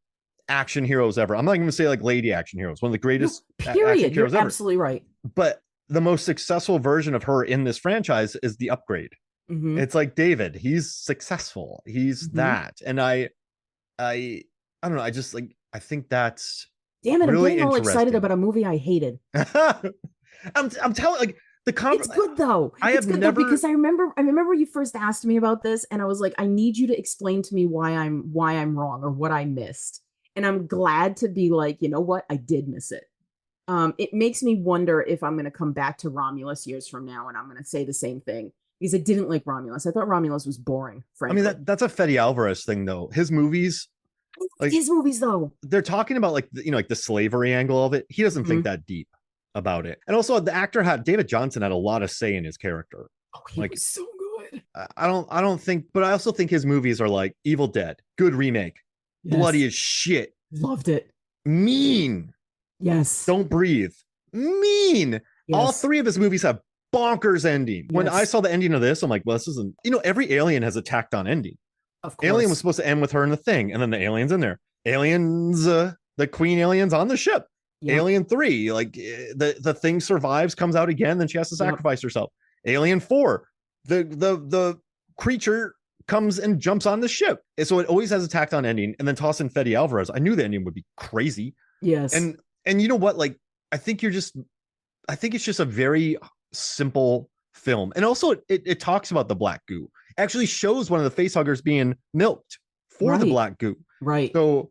action heroes ever. I'm not going to say like lady action heroes, one of the
No,
greatest action
period. You're
heroes ever.
absolutely right.
But the most successful version of her in this franchise is the upgrade.
Mm-hmm.
It's like David, he's successful. He's
Mm-hmm.
that. And I don't know. I just like, I think that's
Damn it. I'm
really
getting all excited
interesting.
about a movie I hated.
I'm telling like
It's good though.
I
It's
have
good though
never,
because I remember you first asked me about this and I was like, I need you to explain to me why I'm wrong or what I missed. And I'm glad to be like, you know what? I did miss it. It makes me wonder if I'm going to come back to Romulus years from now and I'm going to say the same thing. because I didn't like Romulus. I thought Romulus was boring,
I mean,
frankly.
that's a Fede Alvarez thing though. His movies, like
His movies, though.
they're talking about like like the slavery angle of it. He doesn't think
Mhm.
that deep about it. And also the actor had David Johnson had a lot of say in his character.
Oh, he
Like
was so good.
I don't think, but I also think his movies are like Evil Dead, good remake, bloody
Yes.
as shit,
Loved it.
mean,
Yes.
Don't Breathe, mean. All
Yes.
three of his movies have bonkers ending. When I
Yes.
saw the ending of this, I'm like, well, this isn't, every Alien has a tacked on ending.
Of
Alien was
course.
supposed to end with her in the thing, and then the aliens in there. Aliens, the queen aliens on the ship.
Yep.
Alien 3, like the thing survives, comes out again, then she has to
Yep.
sacrifice herself. Alien 4, the creature comes and jumps on the ship. And so it always has a tacked on ending, and then toss in Fede Alvarez. I knew the ending would be crazy.
Yes.
And you know what? Like, I think it's just a very simple film. And also it talks about the black goo. It actually shows one of the facehuggers being milked for the
Right.
black goo.
Right.
So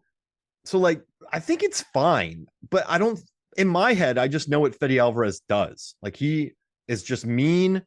like I think it's fine, but I don't, in my head, I just know what Fede Alvarez does. Like he is just mean.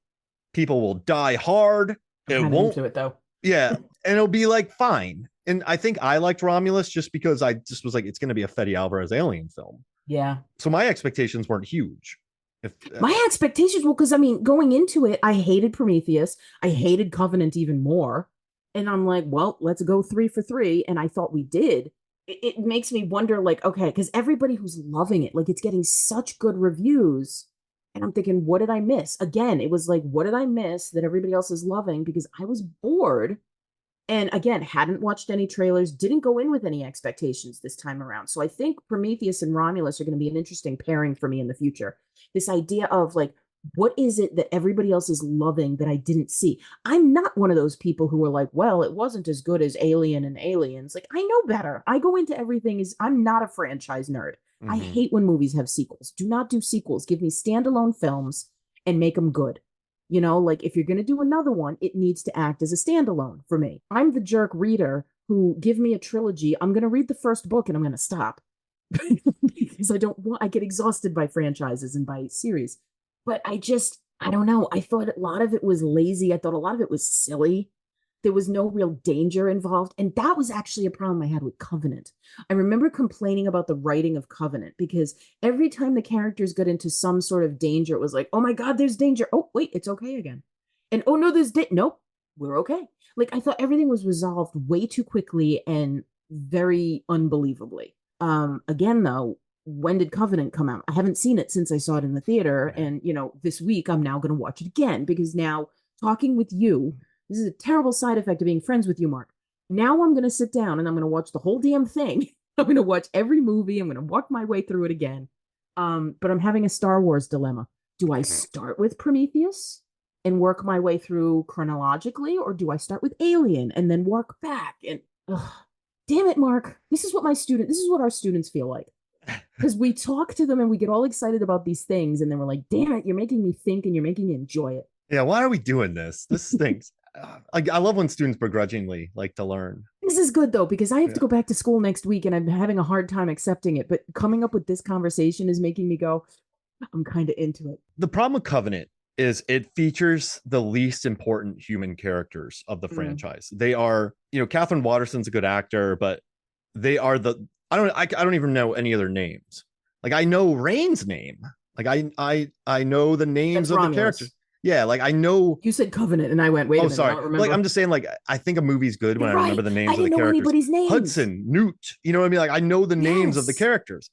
People will die hard.
I'm
It
kind of
won't,
into it, though.
yeah. And it'll be like fine. And I think I liked Romulus just because I just was like, it's going to be a Fede Alvarez alien film.
Yeah.
So my expectations weren't huge. If
My expectations, well, because I mean, going into it, I hated Prometheus. I hated Covenant even more. And I'm like, well, let's go 3 for 3. And I thought we did. It makes me wonder, like, okay, because everybody who's loving it, like, it's getting such good reviews. And I'm thinking, what did I miss? Again, it was like, what did I miss that everybody else is loving? Because I was bored. And again, hadn't watched any trailers, didn't go in with any expectations this time around. So I think Prometheus and Romulus are going to be an interesting pairing for me in the future. This idea of like, what is it that everybody else is loving that I didn't see? I'm not one of those people who are like, well, it wasn't as good as Alien and Aliens. Like, I know better. I go into everything as I'm not a franchise nerd. I hate when movies have sequels. Do not do sequels. Give me standalone films and make them good. Like if you're going to do another one, it needs to act as a standalone for me. I'm the jerk reader who give me a trilogy. I'm going to read the first book and I'm going to stop because I get exhausted by franchises and by series. But I don't know. I thought a lot of it was lazy. I thought a lot of it was silly. There was no real danger involved. And that was actually a problem I had with Covenant. I remember complaining about the writing of Covenant because every time the characters got into some sort of danger, it was like, oh my God, there's danger. Oh, wait, it's okay again. And oh no, nope, we're okay. Like I thought everything was resolved way too quickly and very unbelievably. Again, though, when did Covenant come out? I haven't seen it since I saw it in the theater.
Right.
And, this week I'm now going to watch it again because now talking with you, this is a terrible side effect of being friends with you, Mark. Now I'm going to sit down and I'm going to watch the whole damn thing. I'm going to watch every movie. I'm going to walk my way through it again. But I'm having a Star Wars dilemma. Do I start with Prometheus and work my way through chronologically, or do I start with Alien and then work back? And damn it, Mark, this is what our students feel like. Because we talk to them and we get all excited about these things, and then we're like, damn it, you're making me think and you're making me enjoy it.
Yeah, why are we doing this? This stinks. I love when students begrudgingly like to learn.
This is good though, because I have to go back to school next week and I'm having a hard time accepting it. But coming up with this conversation is making me go, I'm kind of into it.
The problem with Covenant is it features the least important human characters of the franchise. They are, Catherine Watterson's a good actor, but they are I don't even know any of their names. Like I know Rain's name. Like I know the names of the characters. Yeah, like I know.
You said Covenant, and I went, wait a minute.
Sorry.
I don't remember.
Like I'm just saying, like I think a movie's good when I remember the names of the characters.
I didn't know anybody's names.
Hudson, Newt. You know what I mean? Like I know the names of the characters.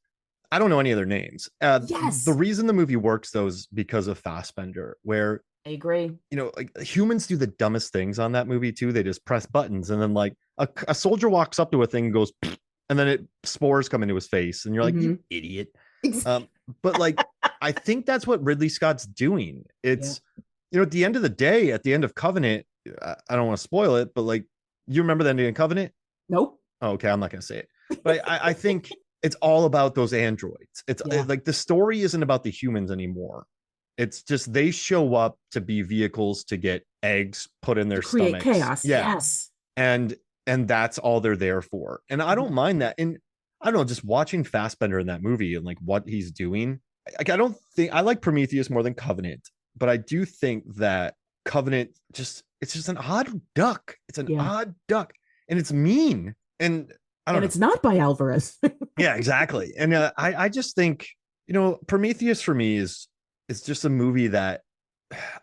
I don't know any of their names.
Yes.
The reason the movie works though is because of Fassbender, where
I agree.
Like humans do the dumbest things on that movie too. They just press buttons, and then like a soldier walks up to a thing and goes, and then spores come into his face, and you're like, you idiot. But like I think that's what Ridley Scott's doing. It's at the end of the day, at the end of Covenant, I don't want to spoil it, but like you remember the ending of Covenant?
Nope.
Oh, okay, I'm not gonna say it. But I think it's all about those androids. It's like the story isn't about the humans anymore. It's just they show up to be vehicles to get eggs put in their
create
stomachs.
Chaos.
Yeah.
Yes.
And that's all they're there for. And I don't mind that. And I don't know, just watching Fassbender in that movie and like what he's doing. Like I don't think I like Prometheus more than Covenant, but I do think that Covenant it's just an odd duck. It's an
Yeah.
odd duck, and it's mean. And I don't
And
know.
it's not by Alvarez.
Yeah, exactly. And I just think, Prometheus for me is just a movie that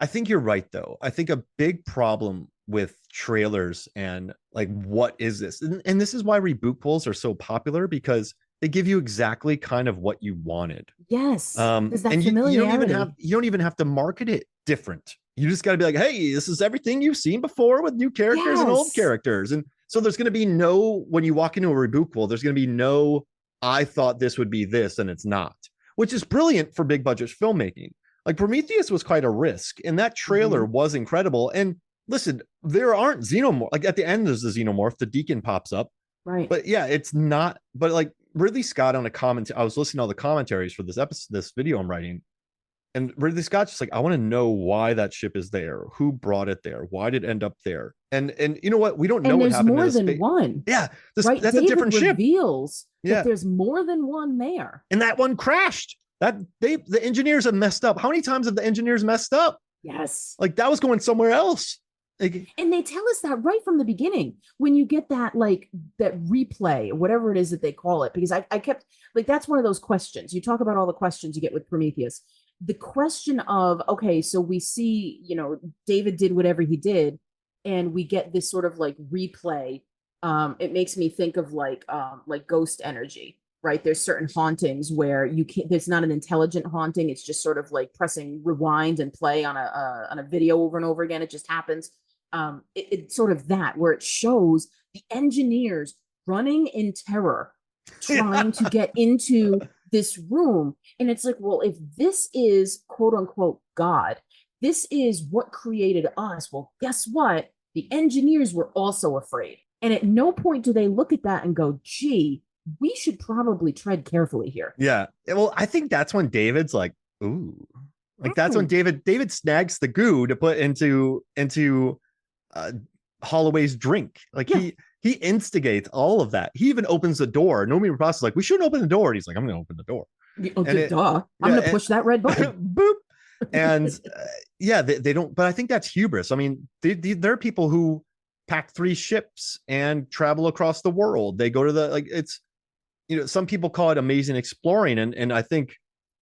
I think you're right though. I think a big problem with trailers and like what is this? And this is why reboot polls are so popular, because they give you exactly kind of what you wanted.
Yes. There's that
And
familiarity.
you don't even have to market it different. You just got to be like, hey, this is everything you've seen before with new characters and old
Yes.
characters. And so there's going to be no, when you walk into a reboot poll, there's going to be no, I thought this would be this and it's not, which is brilliant for big budget filmmaking. Like Prometheus was quite a risk, and that trailer was incredible. And listen, there aren't xenomorph. Like at the end, there's the xenomorph. The Deacon pops up,
Right.
but yeah, it's not. But like Ridley Scott on a comment, I was listening to all the commentaries for this episode, this video I'm writing, and Ridley Scott's just like, I want to know why that ship is there, who brought it there, why did it end up there, and you know what? We don't know
And
what
there's
happened.
more
in
than
space.
one.
Yeah,
Right.
that's
David
a different ship.
reveals
Yeah,
that there's more than one there.
and that one crashed. The engineers have messed up. How many times have the engineers messed up?
Yes.
Like that was going somewhere else. Like,
And they tell us that right from the beginning when you get that like that replay or whatever it is that they call it. Because I kept like, that's one of those questions. You talk about all the questions you get with Prometheus. The question of, okay, so we see, David did whatever he did, and we get this sort of like replay. It makes me think of like ghost energy, right? There's certain hauntings where you can't, there's not an intelligent haunting. It's just sort of like pressing rewind and play on a video over and over again. It just happens. It's sort of that where it shows the engineers running in terror, trying to get into this room. And it's like, well, if this is quote unquote God, this is what created us. Well, guess what? The engineers were also afraid. And at no point do they look at that and go, gee, we should probably tread carefully here.
yeah. Well, I think that's when David's like, ooh. Like that's when David snags the goo to put into Holloway's drink. Like he instigates all of that. He even opens the door. Noomi Rapace is like, we shouldn't open the door. And he's like, I'm going to open the door.
Duh. I'm going to push that red button.
Boop. And they don't, but I think that's hubris. I mean, there are people who pack 3 ships and travel across the world. They go to it's, some people call it amazing exploring. And I think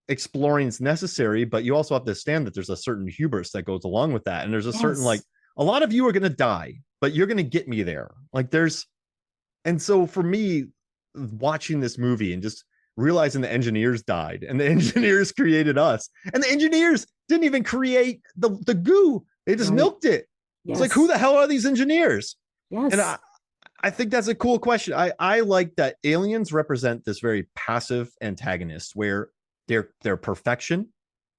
exploring is necessary, but you also have to understand that there's a certain hubris that goes along with that. And there's a certain, like, a lot of you are going to die, but you're going to get me there. Like and so for me, watching this movie and just realizing the engineers died and the engineers created us, and the engineers didn't even create the goo. They just milked it. It's like, who the hell are these engineers?
Yes.
And I think that's a cool question. I like that aliens represent this very passive antagonist where they're perfection.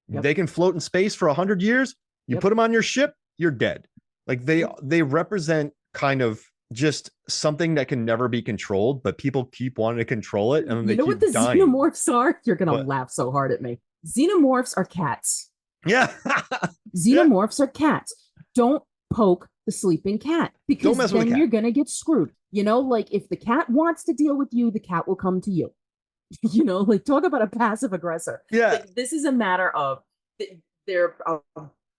They can float in space for 100 years. You put them on your ship, you're dead. Like they represent kind of just something that can never be controlled, but people keep wanting to control it, and then they keep dying. You know what the
xenomorphs are? You're gonna laugh so hard at me. Xenomorphs are cats.
Yeah.
Xenomorphs are cats. Don't poke the sleeping cat, because then you're gonna get screwed. Like if the cat wants to deal with you, the cat will come to you. Like talk about a passive aggressor.
Yeah.
Like, this is a matter of they're a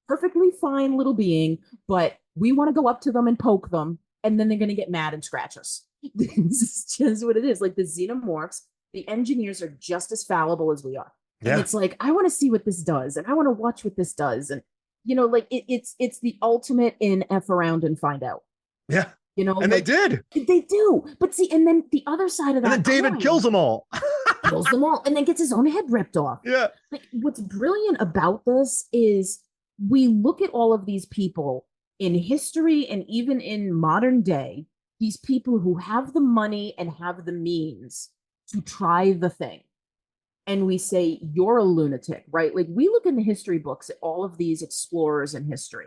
perfectly fine little being, but we want to go up to them and poke them, and then they're going to get mad and scratch us. This is just what it is. Like the xenomorphs, the engineers are just as fallible as we are. Yeah. And it's like, I want to see what this does, and I want to watch what this does. And, like it's the ultimate in F around and find out.
Yeah. And
like,
they did.
They do. But see, and then the other side of that.
And then David kills them all.
Kills them all, and then gets his own head ripped off.
Yeah.
Like what's brilliant about this is we look at all of these people in history and even in modern day, these people who have the money and have the means to try the thing. And we say, you're a lunatic, right? Like we look in the history books at all of these explorers in history,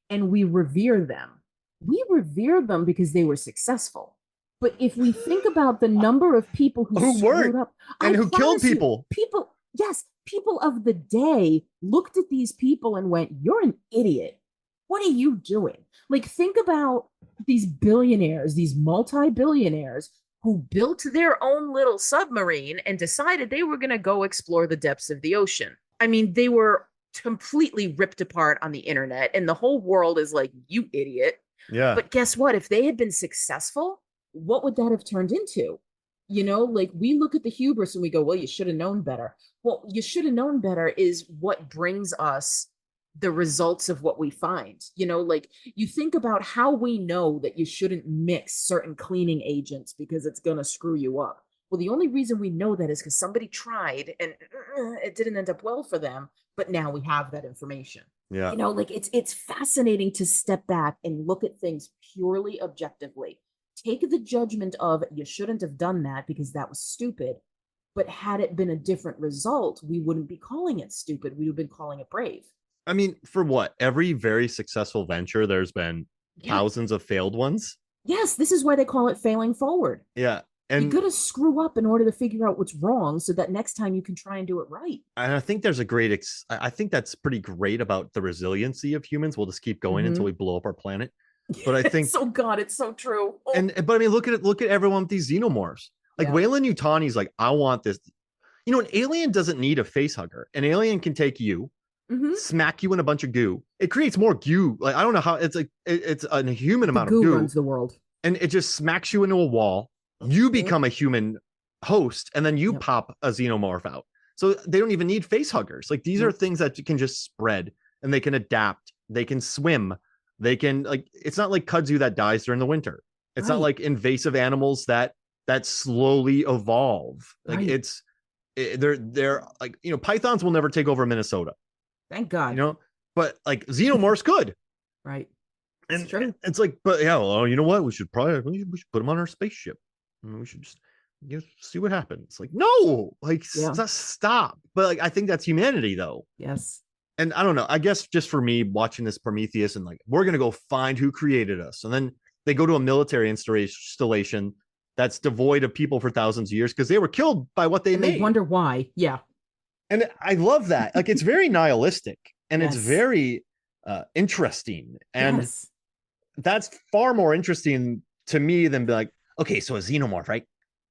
and we revere them. We revere them because they were successful. But if we think about the number of people who screwed up
and who killed people,
people of the day looked at these people and went, you're an idiot. What are you doing? Like, think about these billionaires, these multi-billionaires who built their own little submarine and decided they were going to go explore the depths of the ocean. I mean, they were completely ripped apart on the internet, and the whole world is like, you idiot.
Yeah.
But guess what? If they had been successful, what would that have turned into? Like we look at the hubris and we go, well, you should have known better. Well, you should have known better is what brings us the results of what we find. Like you think about how we know that you shouldn't mix certain cleaning agents because it's going to screw you up. Well, the only reason we know that is because somebody tried and it didn't end up well for them. But now we have that information.
Yeah.
Like it's fascinating to step back and look at things purely objectively. Take the judgment of you shouldn't have done that because that was stupid. But had it been a different result, we wouldn't be calling it stupid. We would have been calling it brave.
I mean, for what? Every very successful venture, there's been thousands of failed ones.
Yes, this is why they call it failing forward.
Yeah. And
you got to screw up in order to figure out what's wrong so that next time you can try and do it right.
And I think there's a great, I think that's pretty great about the resiliency of humans. We'll just keep going until we blow up our planet. But I think,
so God, it's so true.
Oh. But I mean, look at everyone with these xenomorphs. Like Wayland Yutani's like, I want this. An alien doesn't need a face hugger. An alien can take you, smack you in a bunch of goo. It creates more goo. Like, I don't know how it's like, it's a human amount of goo
runs the world.
And it just smacks you into a wall. You become a human host, and then you pop a xenomorph out. So they don't even need face huggers. Like, these are things that can just spread, and they can adapt. They can swim. They can, like, it's not like kudzu that dies during the winter. It's not like invasive animals that slowly evolve. Like they're like, pythons will never take over Minnesota.
Thank God.
But like xenomorphs could.
Right.
And it's like, but yeah, well, you know what? We should put them on our spaceship. And we should just see what happens. Like, no, like stop. But like, I think that's humanity, though.
Yes.
And I don't know. I guess just for me watching this Prometheus and like, we're gonna go find who created us, and then they go to a military installation that's devoid of people for thousands of years because they were killed by what they made.
They wonder why. Yeah.
And I love that. Like, it's very nihilistic and it's very interesting. And that's far more interesting to me than be like, okay, so a xenomorph, right?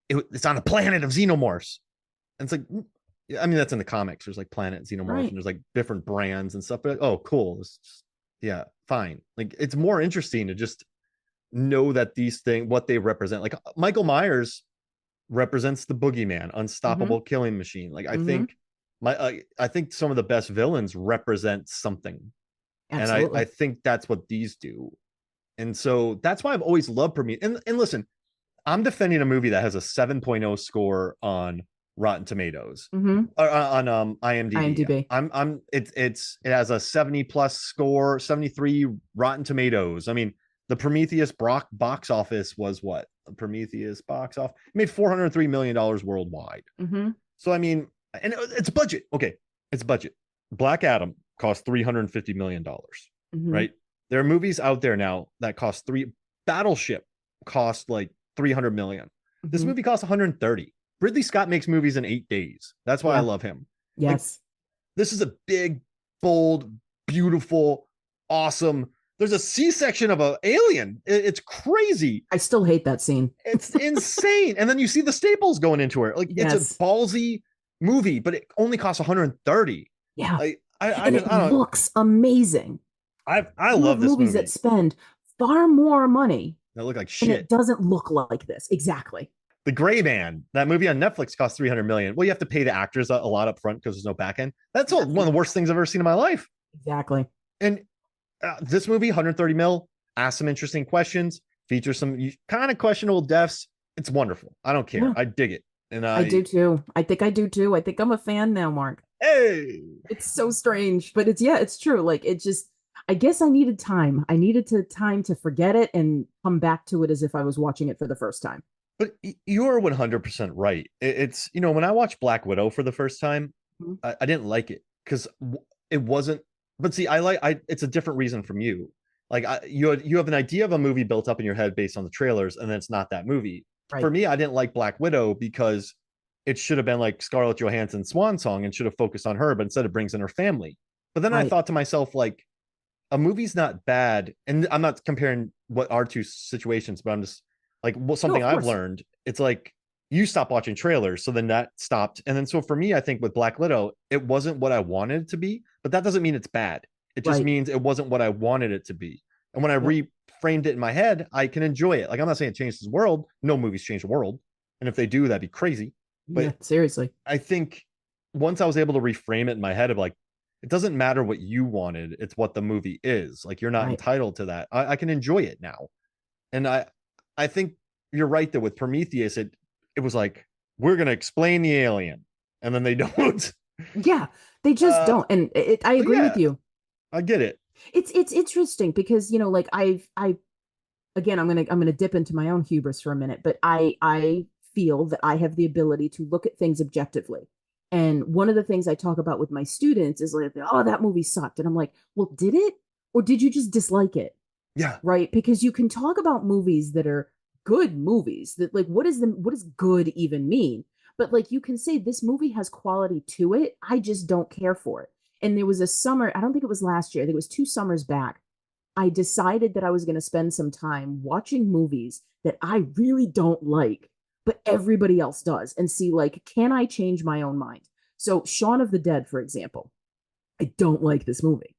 It's on a planet of xenomorphs. And it's like, I mean, that's in the comics. There's like planet xenomorphs and there's like different brands and stuff. But oh, cool. Fine. Like, it's more interesting to just know that these things, what they represent. Like, Michael Myers represents the boogeyman, unstoppable killing machine. Like, I think I think some of the best villains represent something. Absolutely. And I think that's what these do. And so that's why I've always loved Prometheus. And listen, I'm defending a movie that has a 7.0 score on Rotten Tomatoes, on IMDb. It has a 70 plus score, 73 Rotten Tomatoes. I mean, the Prometheus box office was what? Prometheus box office made $403 million worldwide. So I mean, and it's budget. Okay, it's budget. Black Adam cost $350 million, right? There are movies out there now that cost Battleship cost like 300 million. This movie costs 130. Ridley Scott makes movies in 8 days. That's why I love him.
Yes.
Like, this is a big, bold, beautiful, awesome. There's a C-section of an alien. It's crazy.
I still hate that scene.
It's insane. And then you see the staples going into her. Like, it's a ballsy movie, but it only costs 130.
Yeah.
I
looks amazing.
I love this
movies
movie.
that spend far more money
that look like shit.
And it doesn't look like this. Exactly.
The Gray Man, that movie on Netflix, cost 300 million. Well, you have to pay the actors a lot up front because there's no back end. That's one of the worst things I've ever seen in my life.
Exactly.
And this movie, 130 mil, asks some interesting questions, features some kind of questionable deaths. It's wonderful. I don't care. I dig it. And
I do too. I think I do too. I think I'm a fan now, Mark.
Hey,
it's so strange, but it's true. Like, it just, I guess I needed time. I needed time to forget it and come back to it as if I was watching it for the first time.
But you're 100% right. It's, when I watched Black Widow for the first time, I didn't like it because it wasn't. But see, it's a different reason from you. Like, you have an idea of a movie built up in your head based on the trailers, and then it's not that movie. Right. For me, I didn't like Black Widow because it should have been like Scarlett Johansson's swan song and should have focused on her, but instead it brings in her family. But then I thought to myself, like, a movie's not bad. And I'm not comparing what our two situations, but I'm just like, something I've learned. It's like, you stopped watching trailers, so then that stopped. And then so for me, I think with Black Widow, it wasn't what I wanted it to be, but that doesn't mean it's bad. It just
Right.
means it wasn't what I wanted it to be. And when I
Yep.
reframed it in my head, I can enjoy it. Like, I'm not saying it changes the world. No movies change the world. And if they do, that'd be crazy.
Yeah,
But
seriously.
I think once I was able to reframe it in my head of like, it doesn't matter what you wanted, it's what the movie is. Like, you're not
Right.
entitled to that. I can enjoy it now. And I think you're right that with Prometheus, it was like, we're gonna explain the alien, and then they don't.
Yeah, they just
uh
don't. And I
so
agree with
yeah,
you.
I get it.
It's interesting because, like I again, I'm gonna dip into my own hubris for a minute, but I feel that I have the ability to look at things objectively. And one of the things I talk about with my students is like, oh, that movie sucked. And I'm like, well, did it? Or did you just dislike it?
Yeah,
Right? Because you can talk about movies that are good movies that, like, what does good even mean? But like, you can say this movie has quality to it. I just don't care for it. And there was a summer, I don't think it was last year, I think it was 2 summers back. I decided that I was going to spend some time watching movies that I really don't like, but everybody else does, and see, like, can I change my own mind? So Shaun of the Dead, for example, I don't like this movie.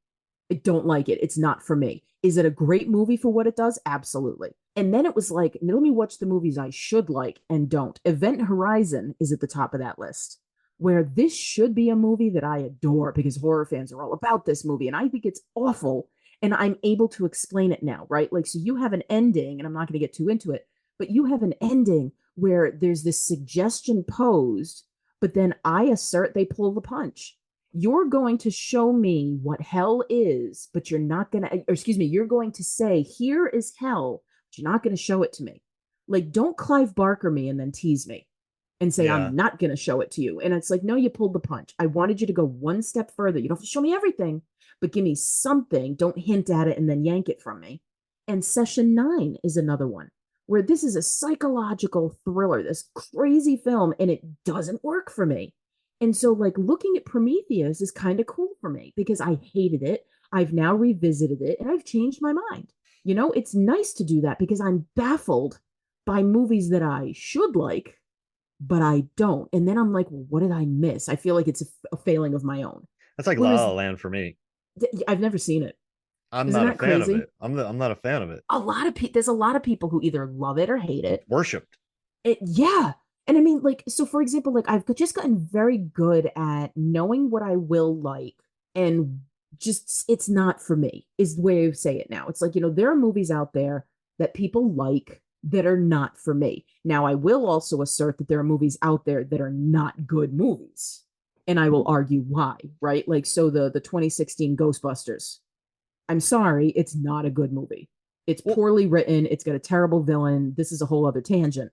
I don't like it. It's not for me. Is it a great movie for what it does? Absolutely. And then it was like, let me watch the movies I should like and don't. Event Horizon is at the top of that list, where this should be a movie that I adore because horror fans are all about this movie. And I think it's awful. And I'm able to explain it now, right? Like, so you have an ending, and I'm not going to get too into it, but you have an ending where there's this suggestion posed, but then I assert they pull the punch. You're going to show me what hell is, but you're not going to, or excuse me, you're going to say, here is hell, but you're not going to show it to me. Like, don't Clive Barker me and then tease me and say,
yeah.
I'm not going to show it to you. And it's like, no, you pulled the punch. I wanted you to go one step further. You don't have to show me everything, but give me something. Don't hint at it and then yank it from me. And Session 9 is another one where this is a psychological thriller, this crazy film, and it doesn't work for me. And so, like, looking at Prometheus is kind of cool for me because I hated it. I've now revisited it and I've changed my mind. It's nice to do that because I'm baffled by movies that I should like, but I don't. And then I'm like, well, what did I miss? I feel like it's a failing of my own.
That's like La
Whereas
La Land for me.
I've never seen it.
I'm
Isn't
not a
that
fan of
crazy?
it. I'm not a fan of it.
There's a lot of people who either love it or hate
It's
it.
worshipped.
Yeah. And I mean, like, so for example, like, I've just gotten very good at knowing what I will like, and just, it's not for me, is the way I say it now. It's like, there are movies out there that people like that are not for me. Now, I will also assert that there are movies out there that are not good movies. And I will argue why, right? Like, so the 2016 Ghostbusters, I'm sorry, it's not a good movie. It's
Well,
poorly written. It's got a terrible villain. This is a whole other tangent.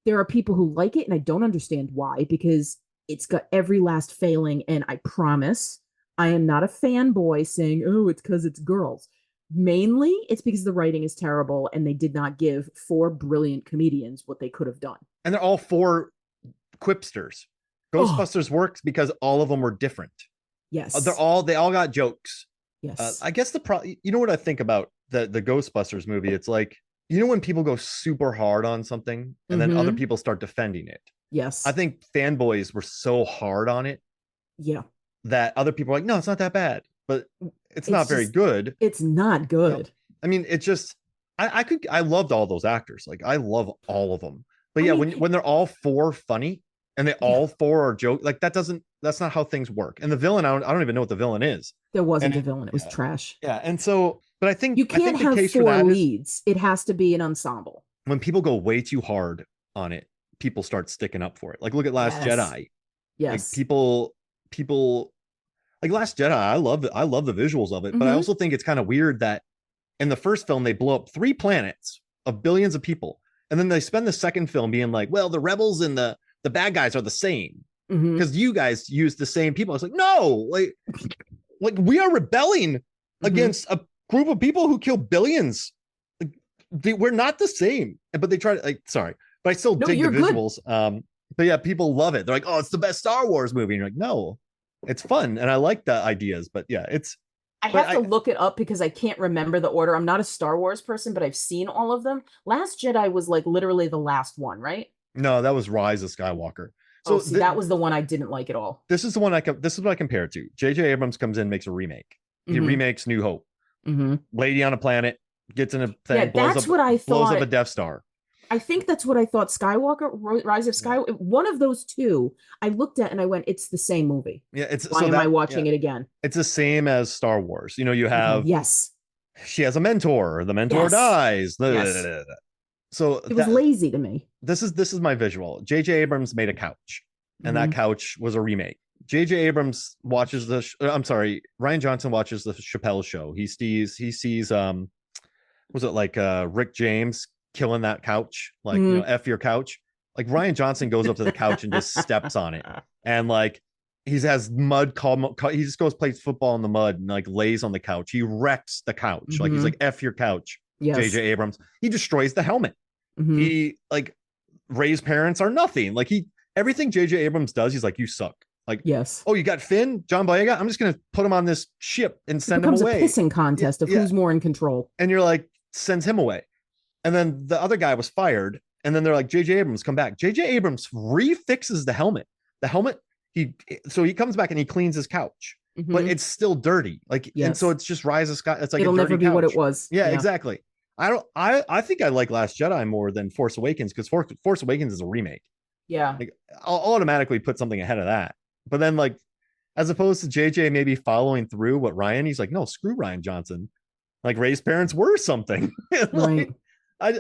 There are people who like it, and I don't understand why, because it's got every last failing. And I promise I am not a fanboy saying, oh, it's because it's girls. Mainly, it's because the writing is terrible and they did not give four brilliant comedians what they could have done.
and they're all four quipsters.
Oh,
Ghostbusters works because all of them were different.
yes.
They all got jokes.
Yes.
I guess you know what I think about the Ghostbusters movie? It's like, when people go super hard on something and then other
Mm-hmm.
people start defending it. I
Yes.
think fanboys were so hard on it
Yeah.
that other people are like, no, it's not that bad, but it's
It's
not very
just,
good.
it's not good.
I mean, it's just, I loved all those actors. Like, I love all of them. But
I
yeah,
mean,
when they're all four funny and they
yeah,
all four are joke, like, that's not how things work. And the villain, I don't even know what the villain is.
there
And
wasn't a villain. It was
yeah,
trash.
yeah. And so, but
You
I
can't
think the
have
case for
four
that is
leads. It has to be an ensemble.
when people go way too hard on it, people start sticking up for it. Like, look at Last
Yes.
Jedi. Like,
Yes.
people like Last Jedi. I love the visuals of it, but I
Mm-hmm.
also think it's kind of weird that in the first film they blow up 3 planets of billions of people, and then they spend the second film being like, well, the rebels and the bad guys are the same
Mm-hmm.
because you guys use the same people. It's like, no, like we are rebelling
Mm-hmm.
against a group of people who kill billions. Like, we're not the same. But they try to, like, sorry, but I still
No,
dig the
you're good.
visuals. But yeah, people love it. They're like, oh, it's the best Star Wars movie. And you're like, no, it's fun and I like the ideas. But yeah,
I
but
have to look it up because I can't remember the order. I'm not a Star Wars person, but I've seen all of them. Last Jedi was like literally the last one, right?
No, that was Rise of Skywalker.
Oh,
So
see, that was the one I didn't like at all.
this is the one this is what I compare it to. J.J. Abrams comes in, makes a remake. He
Mm-hmm.
remakes New Hope.
Mm-hmm.
Lady on a planet gets in a
Yeah,
thing,
that's what I
blows up
thought.
a Death Star.
I think that's what I thought. Skywalker, Rise of
Yeah.
Skywalker, one of those two, I looked at and I went, it's the same movie.
Yeah, it's
Why
so
am I
that
watching it again?
it's the same as Star Wars. You know, you
Okay,
have
yes.
she has a mentor, the mentor
Yes.
dies.
Yes.
So
It was lazy to me.
this is my visual. J.J. Abrams made a couch, and that
Mhm.
couch was a remake. J.J. Abrams watches I'm sorry, Ryan Johnson watches the Chappelle show. He sees was it like Rick James killing that couch, like you know, F your couch. Like Ryan Johnson goes up to the couch and just steps on it, and like he has mud he just goes plays football in the mud and like lays on the couch. He wrecks the couch. Like he's like F your couch.
Yes.
J.J. Abrams. He destroys the helmet. He like Ray's parents are nothing. Like everything J.J. Abrams does, he's like, you suck. Like,
yes.
Oh, you got Finn, John Boyega. I'm just gonna put him on this ship and send him
It becomes
away.
a pissing contest of who's more in control.
And you're like, sends him away. And then the other guy was fired. And then they're like, J.J. Abrams, come back. J.J. Abrams refixes the helmet. The helmet, he comes back and he cleans his couch, but it's still dirty. Like, and so it's just Rise of Scott. It's like
it'll never be what it was.
Yeah, exactly. I think I like Last Jedi more than Force Awakens because Force Awakens is a remake.
Yeah.
Like, I'll automatically put something ahead of that. But then, like, as opposed to JJ maybe following through what Ryan, he's like, no, screw Ryan Johnson. Like, Ray's parents were something. Like,
right.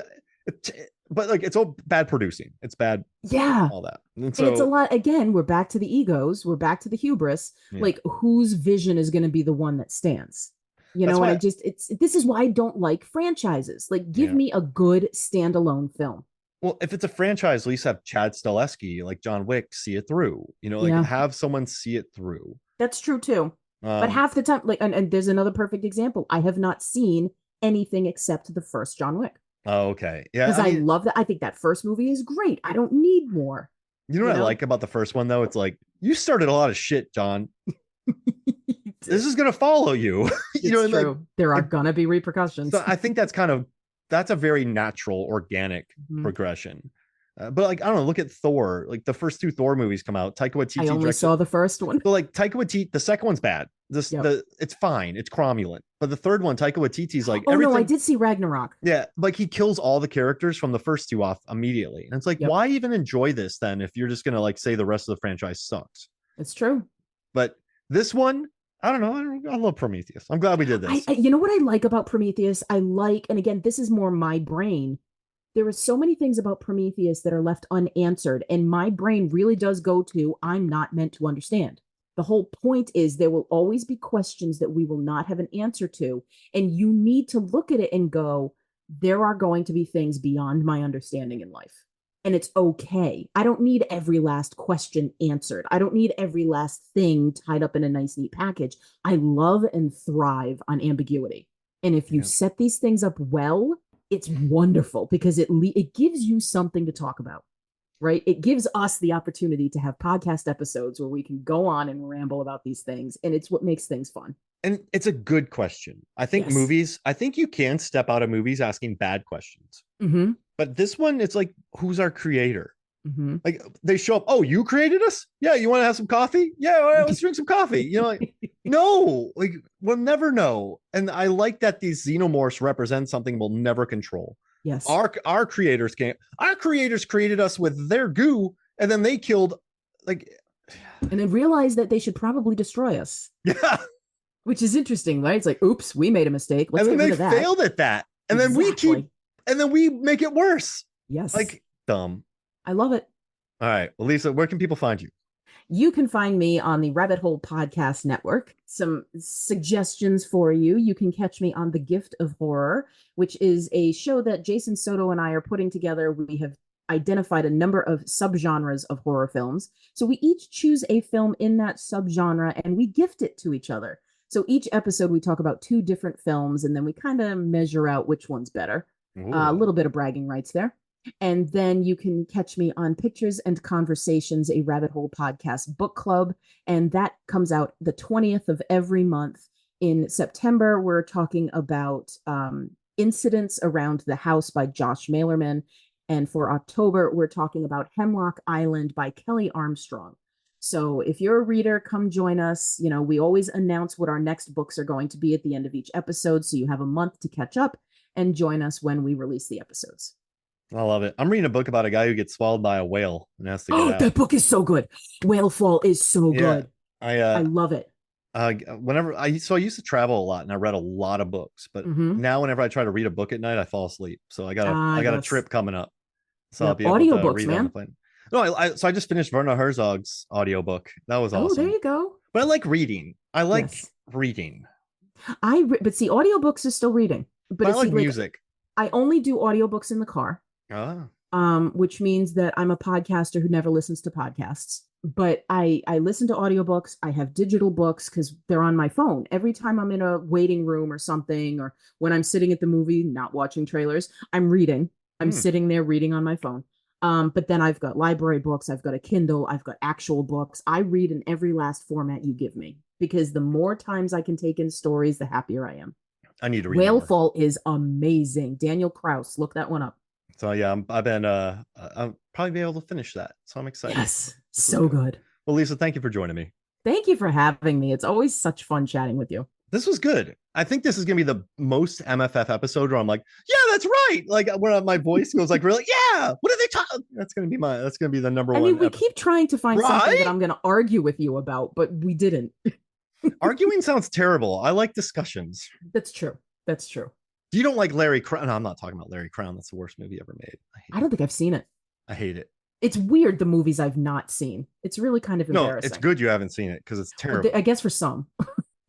But like, it's all bad producing. It's bad.
Yeah.
All that.
And it's a lot. Again, we're back to the egos. We're back to the hubris. Yeah. Like, whose vision is going to be the one that stands? You know, and this is why I don't like franchises. Like, give me a good standalone film.
Well, if it's a franchise, at least have Chad Stahelski, like John Wick, see it through. You know, like have someone see it through.
That's true too. But half the time, like, and there's another perfect example. I have not seen anything except the first John Wick.
Oh, okay. Yeah.
Because I love that. I think that first movie is great. I don't need more.
You know what I like about the first one, though? It's like, you started a lot of shit, John. This is going to follow you.
You know, true. Like, there are going to be repercussions.
So I think that's a very natural, organic progression. But like, I don't know, look at Thor. Like the first two Thor movies come out. Taika Waititi.
I only saw the first one.
So like Taika Waititi, the second one's bad. It's fine. It's cromulent. But the third one, Taika Waititi's like,
no, I did see Ragnarok.
Yeah, like he kills all the characters from the first two off immediately. And it's like, why even enjoy this then if you're just gonna like say the rest of the franchise sucks?
It's true.
But this one, I don't know. I love Prometheus. I'm glad we did this.
You know what I like about Prometheus? And again, this is more my brain. There are so many things about Prometheus that are left unanswered, and my brain really does go to, I'm not meant to understand. The whole point is there will always be questions that we will not have an answer to, and you need to look at it and go, there are going to be things beyond my understanding in life. And it's okay. I don't need every last question answered. I don't need every last thing tied up in a nice, neat package. I love and thrive on ambiguity. And if you set these things up well, it's wonderful because it gives you something to talk about, right? It gives us the opportunity to have podcast episodes where we can go on and ramble about these things. And it's what makes things fun.
And it's a good question. I think you can step out of movies asking bad questions. Mm-hmm. But this one, it's like, who's our creator? Mm-hmm. Like they show up. Oh, you created us? Yeah. You want to have some coffee? Yeah. All right, let's drink some coffee. You know, like, no, like we'll never know. And I like that these xenomorphs represent something we'll never control.
Yes.
Our creators created us with their goo, and then they killed and
then realized that they should probably destroy us.
Yeah.
Which is interesting, right? It's like, oops, we made a mistake. Let's get rid of that.
And then they failed at that. And then we make it worse.
Yes.
Like dumb.
I love it.
All right. Well, Lisa, where can people find you?
You can find me on the Rabbit Hole Podcast Network. Some suggestions for you. You can catch me on The Gift of Horror, which is a show that Jason Soto and I are putting together. We have identified a number of subgenres of horror films. So we each choose a film in that subgenre and we gift it to each other. So each episode we talk about two different films and then we kind of measure out which one's better. A little bit of bragging rights there. And then you can catch me on Pictures and Conversations, a Rabbit Hole Podcast book club. And that comes out the 20th of every month. In September, we're talking about Incidents Around the House by Josh Malerman. And for October, we're talking about Hemlock Island by Kelly Armstrong. So if you're a reader, come join us. You know, we always announce what our next books are going to be at the end of each episode. So you have a month to catch up and join us when we release the episodes.
I love it. I'm reading a book about a guy who gets swallowed by a whale and has to get
Oh,
out.
that book is so good. Whale Fall is so good.
I
I love it.
Whenever I used to travel a lot and I read a lot of books, but now whenever I try to read a book at night, I fall asleep. So I got a trip coming up. So I'll be able to
audiobooks,
read
man.
on the plane. No, so I just finished Werner Herzog's audiobook. That was awesome.
Oh, there you go.
But I like reading. I like reading.
But see, audiobooks is still reading.
But I like music.
I only do audiobooks in the car. Which means that I'm a podcaster who never listens to podcasts. But I listen to audiobooks. I have digital books because they're on my phone. Every time I'm in a waiting room or something, or when I'm sitting at the movie, not watching trailers, I'm reading. I'm sitting there reading on my phone. But then I've got library books. I've got a Kindle. I've got actual books. I read in every last format you give me because the more times I can take in stories, the happier I am.
I need to read
Whale Fall is amazing. Daniel Kraus, look that one up.
So yeah, I'll probably be able to finish that. So I'm excited.
Yes, so good.
Well, Lisa, thank you for joining me.
Thank you for having me. It's always such fun chatting with you.
This was good. I think this is gonna be the most MFF episode where I'm like, yeah, that's right. Like where my voice goes like, really, yeah. What are they talking? That's gonna be the number one.
I mean, we keep trying to find something that I'm gonna argue with you about, but we didn't.
Arguing sounds terrible. I like discussions.
That's true. That's true.
You don't like Larry Crown? No, I'm not talking about Larry Crown. That's the worst movie ever made.
I don't think I've seen it.
I hate it.
It's weird, the movies I've not seen. It's really kind of embarrassing.
No, it's good you haven't seen it because it's terrible.
I guess for some.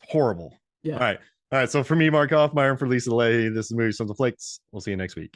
Horrible.
Yeah.
All right. So for me, Mark Hoffmeyer, and for Lisa Leahy, this is Movie Sons of Flakes. We'll see you next week.